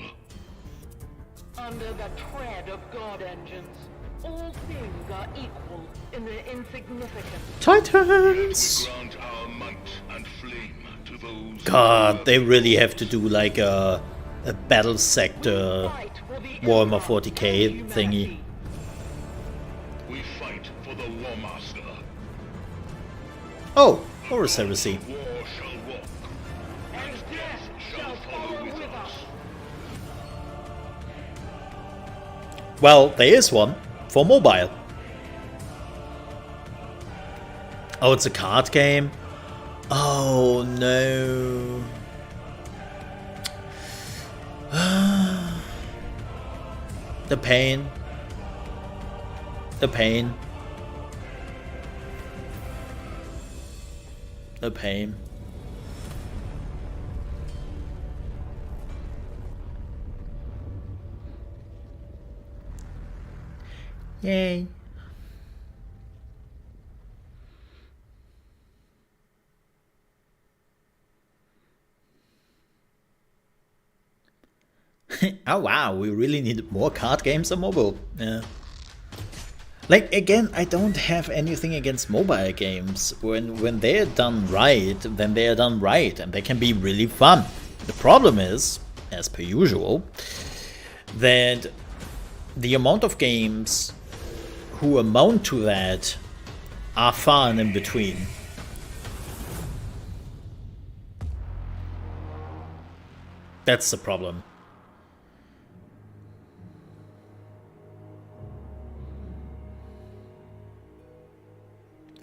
Under the tread of God engines, all things are equal in their insignificance. Titans! Grant our might and flame to those. God, they really have to do like a battle sector Warhammer 40k thingy. We fight for the War Master. Oh, Horus Heresy. War shall walk, and death shall follow with us. Well, there is one for mobile. Oh, it's a card game? Oh no. The pain. The pain. The pain. Yay. Oh wow, we really need more card games on mobile. Yeah. Like, again, I don't have anything against mobile games. When they're done right, then they're done right, and they can be really fun. The problem is, as per usual, that the amount of games who amount to that are far and in between. That's the problem.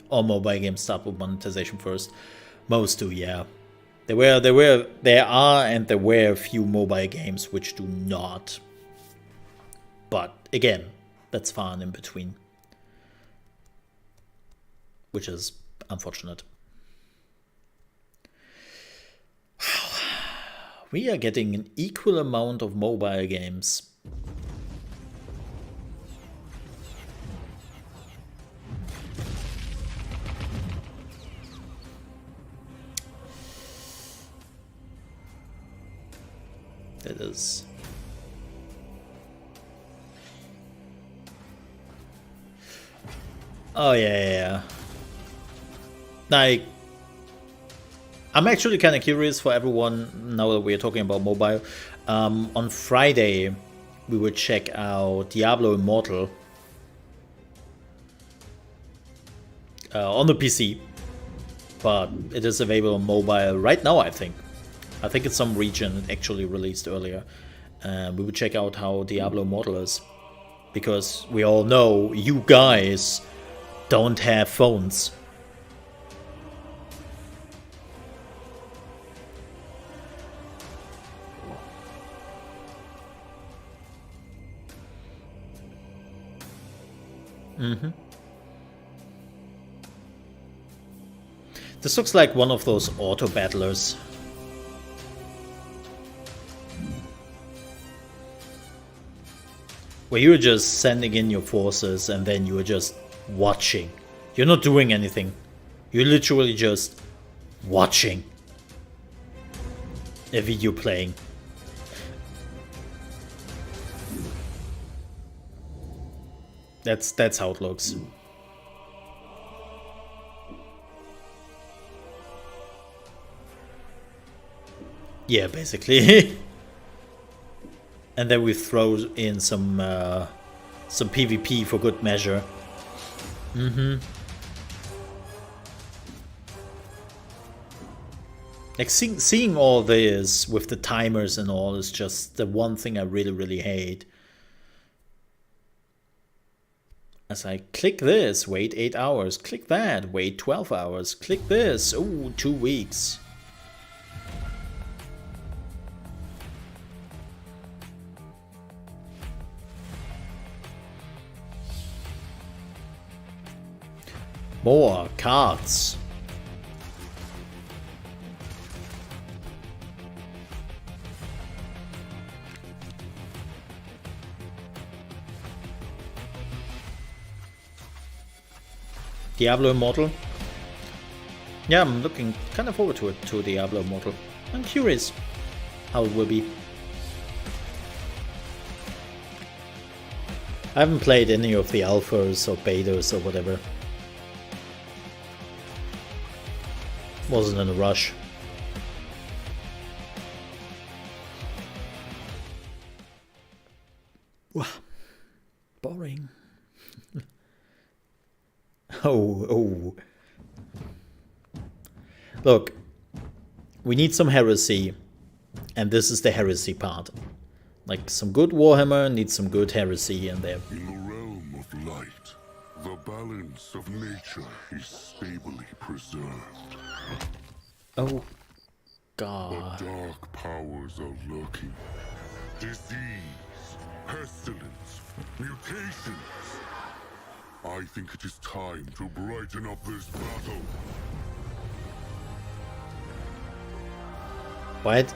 All mobile games start with monetization first. Most do, yeah. There are and there were a few mobile games which do not. But again, that's far and in between. Which is unfortunate. We are getting an equal amount of mobile games. That is. Oh yeah. Like, I'm actually kind of curious for everyone now that we're talking about mobile. On Friday, we will check out Diablo Immortal on the PC, but it is available on mobile right now, I think. I think it's some region actually released earlier. We will check out how Diablo Immortal is, because we all know you guys don't have phones. This looks like one of those auto battlers. Where you're just sending in your forces and then you're just watching. You're not doing anything. You're literally just watching a video playing. That's how it looks. Yeah, basically. And then we throw in some PvP for good measure. Like seeing all this with the timers and all is just the one thing I really hate. As I click this, wait 8 hours. Click that, wait 12 hours. Click this, ooh, 2 weeks. More cards. Diablo Immortal. Yeah, I'm looking kind of forward to it, to Diablo Immortal. I'm curious how it will be. I haven't played any of the alphas or betas or whatever. Wasn't in a rush. Wow. Boring. Oh. Look, we need some heresy, and this is the heresy part. Like, some good Warhammer needs some good heresy in there. In the realm of light, the balance of nature is stably preserved. Oh, God. But dark powers are lurking. Disease, pestilence, mutations. I think it is time to brighten up this battle. What?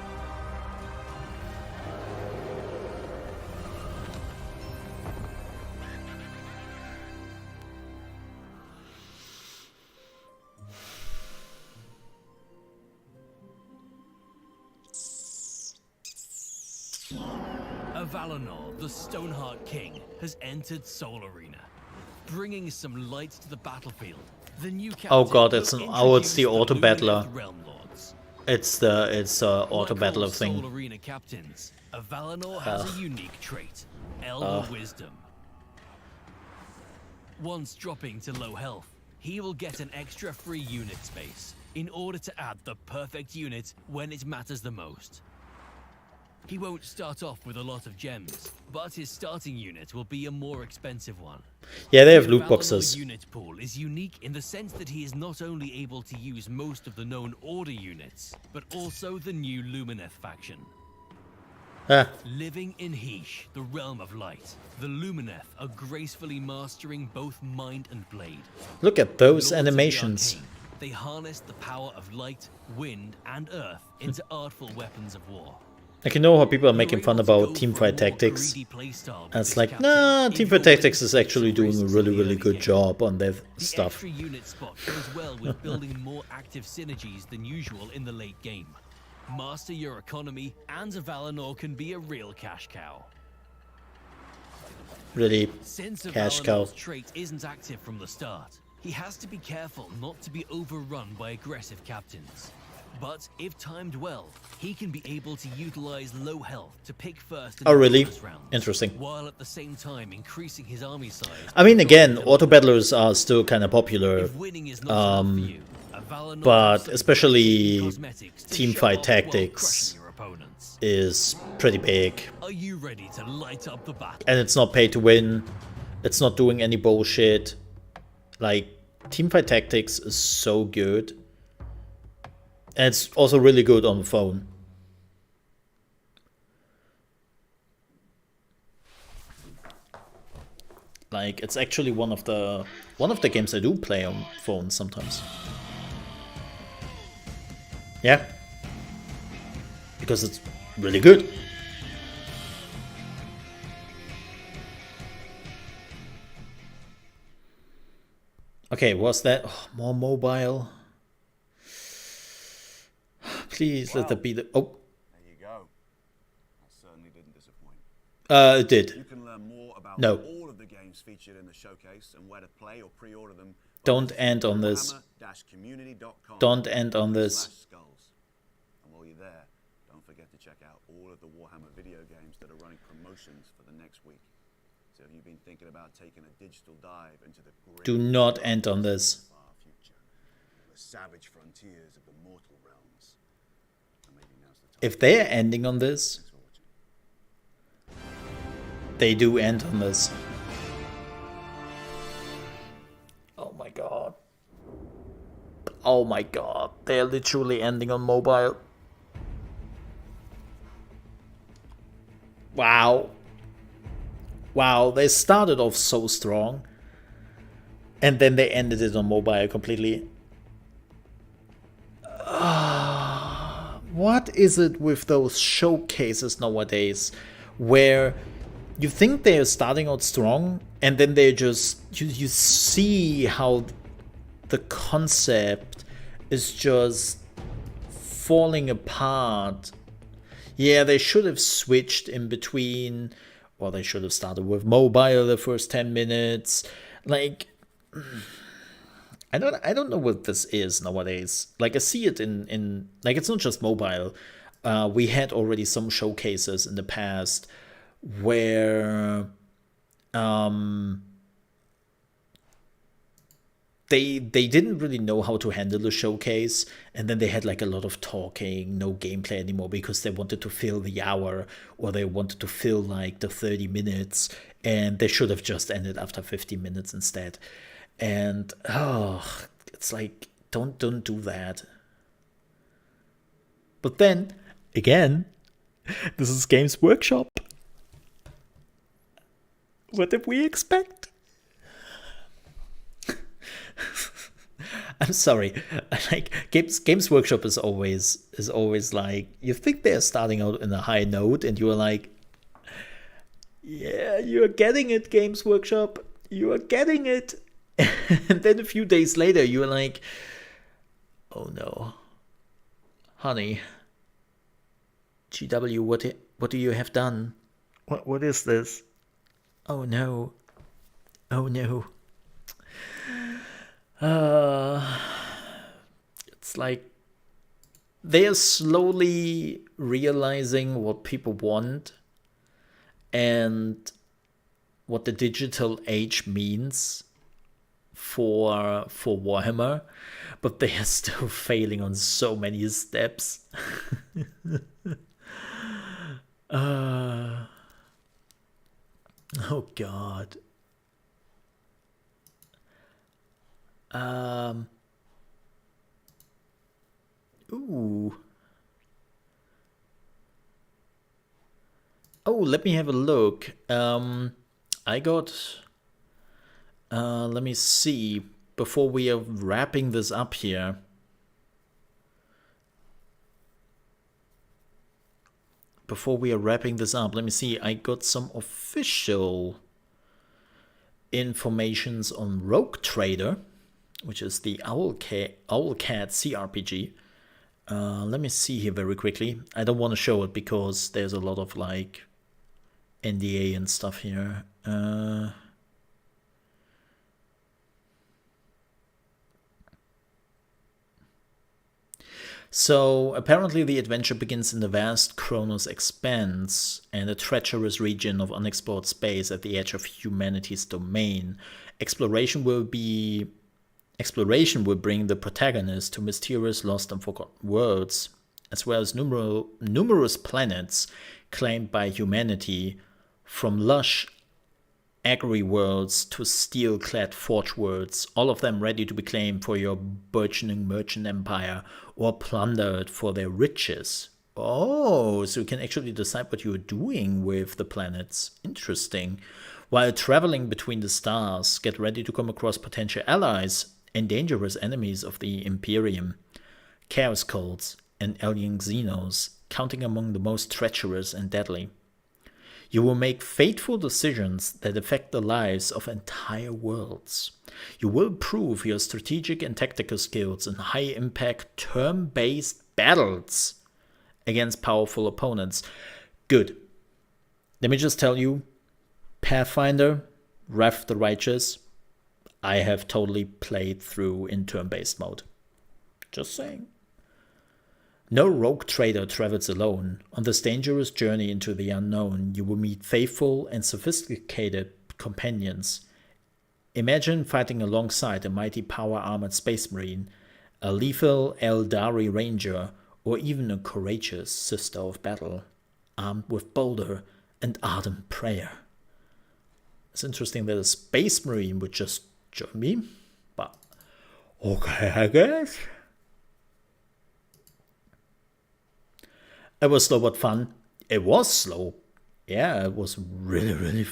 Avalanor, the Stoneheart King, has entered Soul Arena, bringing some light to the battlefield. The new Oh god, captain it's will it's the introduce auto Lumineth battler. Realm Lords. It's the auto Like all battler Soul thing. Arena captains, Avalanor has Ugh. a unique trait, Elder Ugh. Wisdom. Once dropping to low health, he will get an extra free unit space in order to add the perfect unit when it matters the most. He won't start off with a lot of gems, but his starting unit will be a more expensive one. Yeah, they have The loot Avalanor boxes. unit pool is unique in the sense that he is not only able to use most of the known Order units, but also the new Lumineth faction. Ah. Living in Heesh, the realm of light, the Lumineth are gracefully mastering both mind and blade. Look at those Lords of the animations. Arcane, they harness the power of light, wind, and earth into artful weapons of war. Like, you know how people are making fun about teamfight tactics? And it's like, nah, teamfight tactics is actually doing a really good job on their stuff. Extra unit spot goes well with building more active synergies than usual in the late game. Master your economy, and Avalanor can be a real cash cow. Really, Since cash cow. Avalanor's trait isn't active from the start, he has to be careful not to be overrun by aggressive captains. But if timed well, he can be able to utilize low health to pick first in Oh, the really? bonus rounds, Interesting. while at the same time increasing his army size. I mean, again, auto battlers are still kind of popular, but especially teamfight tactics is pretty big. Are you ready to light up the battle? And it's not pay to win. It's not doing any bullshit. Like, teamfight tactics is so good. And it's also really good on the phone. Like, it's actually one of the games I do play on phone sometimes. Yeah. Because it's really good. Okay, was that more mobile? Please let that be the... Oh. There you go. That certainly didn't disappoint. It did. You can learn more about No. all of the games featured in the showcase and where to play or pre-order them. Don't end on this. Don't end on this. Skulls. And while you're there, don't forget to check out all of the Warhammer video games that are running promotions for the next week. So if you've been thinking about taking a digital dive into the Do not end on this. far future, the savage frontiers of the mortal realms, and maybe now's the time. If they're ending on this, they do end on this. Oh my god. Oh my god. They're literally ending on mobile. Wow. Wow, they started off so strong. And then they ended it on mobile completely. What is it with those showcases nowadays where you think they're starting out strong and then they just you see how the concept is just falling apart. Yeah, they should have switched in between, or they should have started with mobile the first 10 minutes. Like, I don't know what this is nowadays. Like, I see it in like, it's not just mobile. We had already some showcases in the past where they didn't really know how to handle the showcase, and then they had like a lot of talking, no gameplay anymore, because they wanted to fill the hour, or they wanted to fill like the 30 minutes, and they should have just ended after 50 minutes instead. And it's like, don't do that. But then again, this is Games Workshop. What did we expect? I'm sorry. Like, Games Workshop is always like, you think they're starting out in a high note, and you're like, yeah, you're getting it, Games Workshop. You are getting it. And then a few days later, you're like, oh no, honey, GW, what do you have done? What is this? Oh no. Oh no. It's like they are slowly realizing what people want and what the digital age means for Warhammer, but they are still failing on so many steps. Oh god. Ooh. Oh, let me have a look. I got... let me see. Before we are wrapping this up here. Let me see. I got some official informations on Rogue Trader, which is the Owlcat CRPG. Let me see here very quickly. I don't want to show it because there's a lot of like NDA and stuff here. So apparently the adventure begins in the vast Kronos expanse and a treacherous region of unexplored space at the edge of humanity's domain. Exploration will bring the protagonist to mysterious, lost and forgotten worlds, as well as numerous planets claimed by humanity, from lush agri worlds to steel-clad forge worlds, all of them ready to be claimed for your burgeoning merchant empire or plundered for their riches. Oh, so you can actually decide what you're doing with the planets. Interesting. While traveling between the stars, get ready to come across potential allies and dangerous enemies of the Imperium, Chaos Skulls and alien Xenos, counting among the most treacherous and deadly. You will make fateful decisions that affect the lives of entire worlds. You will prove your strategic and tactical skills in high-impact turn-based battles against powerful opponents. Good. Let me just tell you, Pathfinder, Wrath the Righteous, I have totally played through in turn-based mode. Just saying. No rogue trader travels alone. On this dangerous journey into the unknown, you will meet faithful and sophisticated companions. Imagine fighting alongside a mighty power-armored space marine, a lethal Eldari ranger, or even a courageous sister of battle, armed with boulder and ardent prayer. It's interesting that a space marine would just join me, but okay, I guess. It was slow but fun. It was slow. Yeah, it was really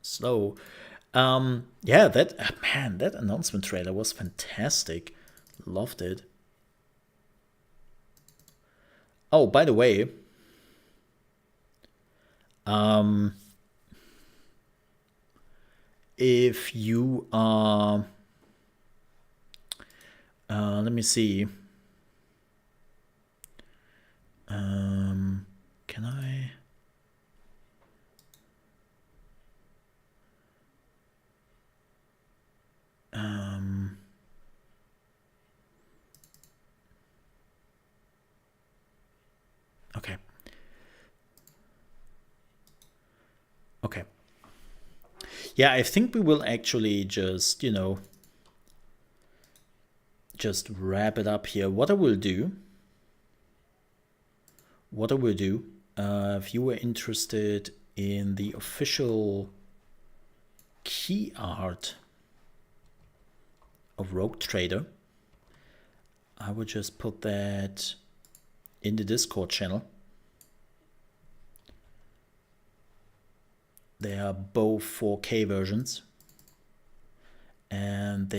slow. Yeah, that announcement trailer was fantastic. Loved it. Oh, by the way, if you are, let me see. Can I? Okay. Okay. Yeah, I think we will actually just, just wrap it up here. What I will do, if you were interested in the official key art of Rogue Trader, I would just put that in the Discord channel. They are both 4K versions, and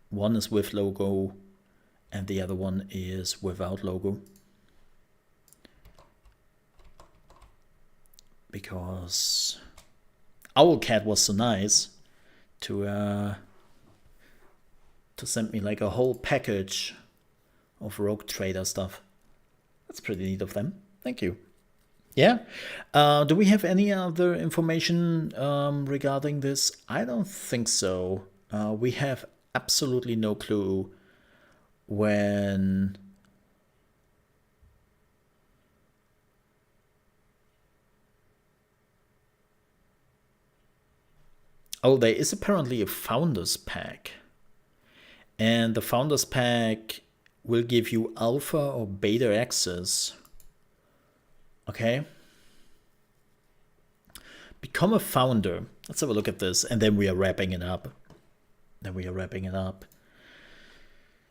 one is with logo and the other one is without logo. Because Owlcat was so nice to send me like a whole package of Rogue Trader stuff. That's pretty neat of them. Thank you. Yeah. Do we have any other information regarding this? I don't think so. We have absolutely no clue when... Oh, there is apparently a Founders Pack. And the Founders Pack will give you alpha or beta access. Okay. Become a founder. Let's have a look at this. And then we are wrapping it up.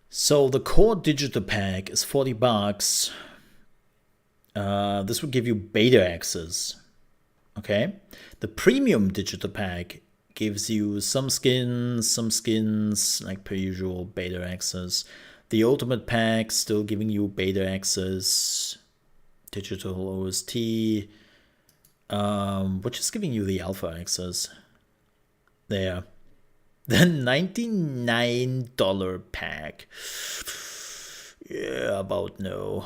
So the core digital pack is $40. This will give you beta access. Okay. The premium digital pack gives you some skins, like per usual, beta access. The ultimate pack still giving you beta access, digital OST, which is giving you the alpha access. There. The $99 pack. Yeah, about no.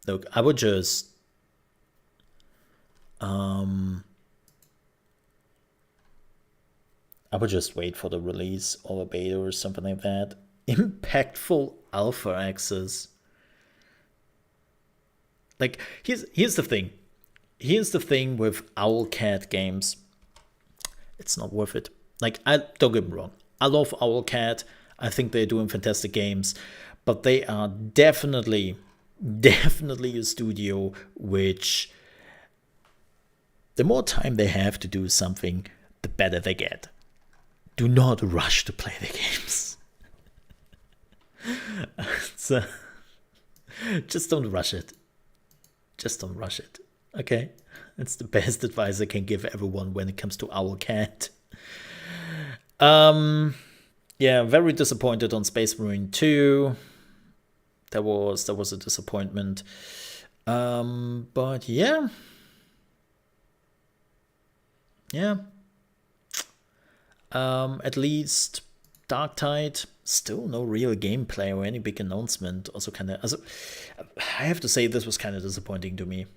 Look, I would just wait for the release or a beta or something like that. Impactful alpha access. Like, here's the thing. Here's the thing with Owlcat games. It's not worth it. Like, don't get me wrong. I love Owlcat. I think they're doing fantastic games. But they are definitely a studio which, the more time they have to do something, the better they get. Do not rush to play the games. So, just don't rush it. Just don't rush it. Okay? That's the best advice I can give everyone when it comes to Owlcat. Yeah, very disappointed on Space Marine 2. That was a disappointment. But yeah. Yeah. At least Darktide, still no real gameplay or any big announcement. Also I have to say this was kind of disappointing to me.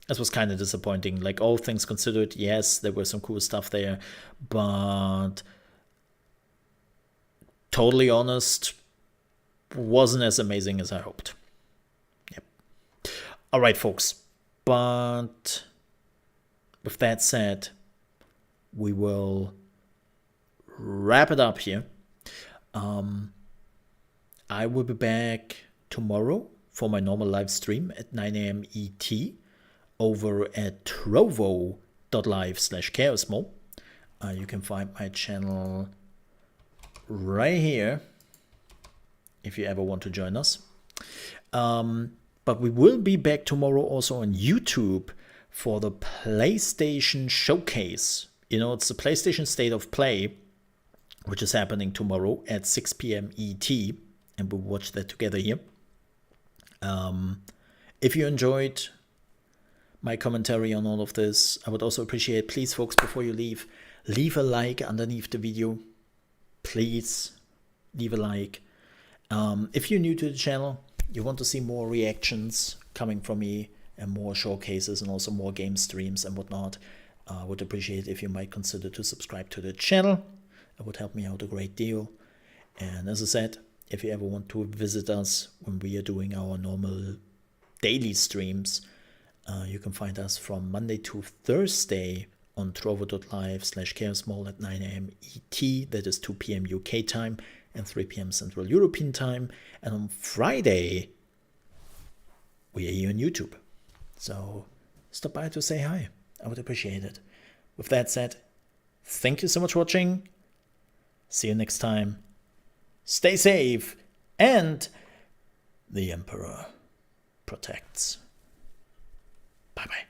This was kind of disappointing. Like, all things considered, yes, there were some cool stuff there, but totally honest, wasn't as amazing as I hoped. Yep. All right, folks. But with that said, we will wrap it up here. I will be back tomorrow for my normal live stream at 9 AM ET over at trovo.live/ChaosMole. You can find my channel right here if you ever want to join us. But we will be back tomorrow also on YouTube for the PlayStation Showcase. You know, it's the PlayStation State of Play, which is happening tomorrow at 6 PM ET, and we'll watch that together here. If you enjoyed my commentary on all of this, I would also appreciate, please, folks, before you leave a like underneath the video. Please leave a like. If you're new to the channel, you want to see more reactions coming from me and more showcases and also more game streams and whatnot, I would appreciate if you might consider to subscribe to the channel. It would help me out a great deal. And as I said, if you ever want to visit us when we are doing our normal daily streams, you can find us from Monday to Thursday on trovo.live/ChaosMole at 9 AM ET. That is 2 PM UK time and 3 PM Central European time. And on Friday, we are here on YouTube. So stop by to say hi. I would appreciate it. With that said, thank you so much for watching. See you next time. Stay safe, and the Emperor protects. Bye-bye.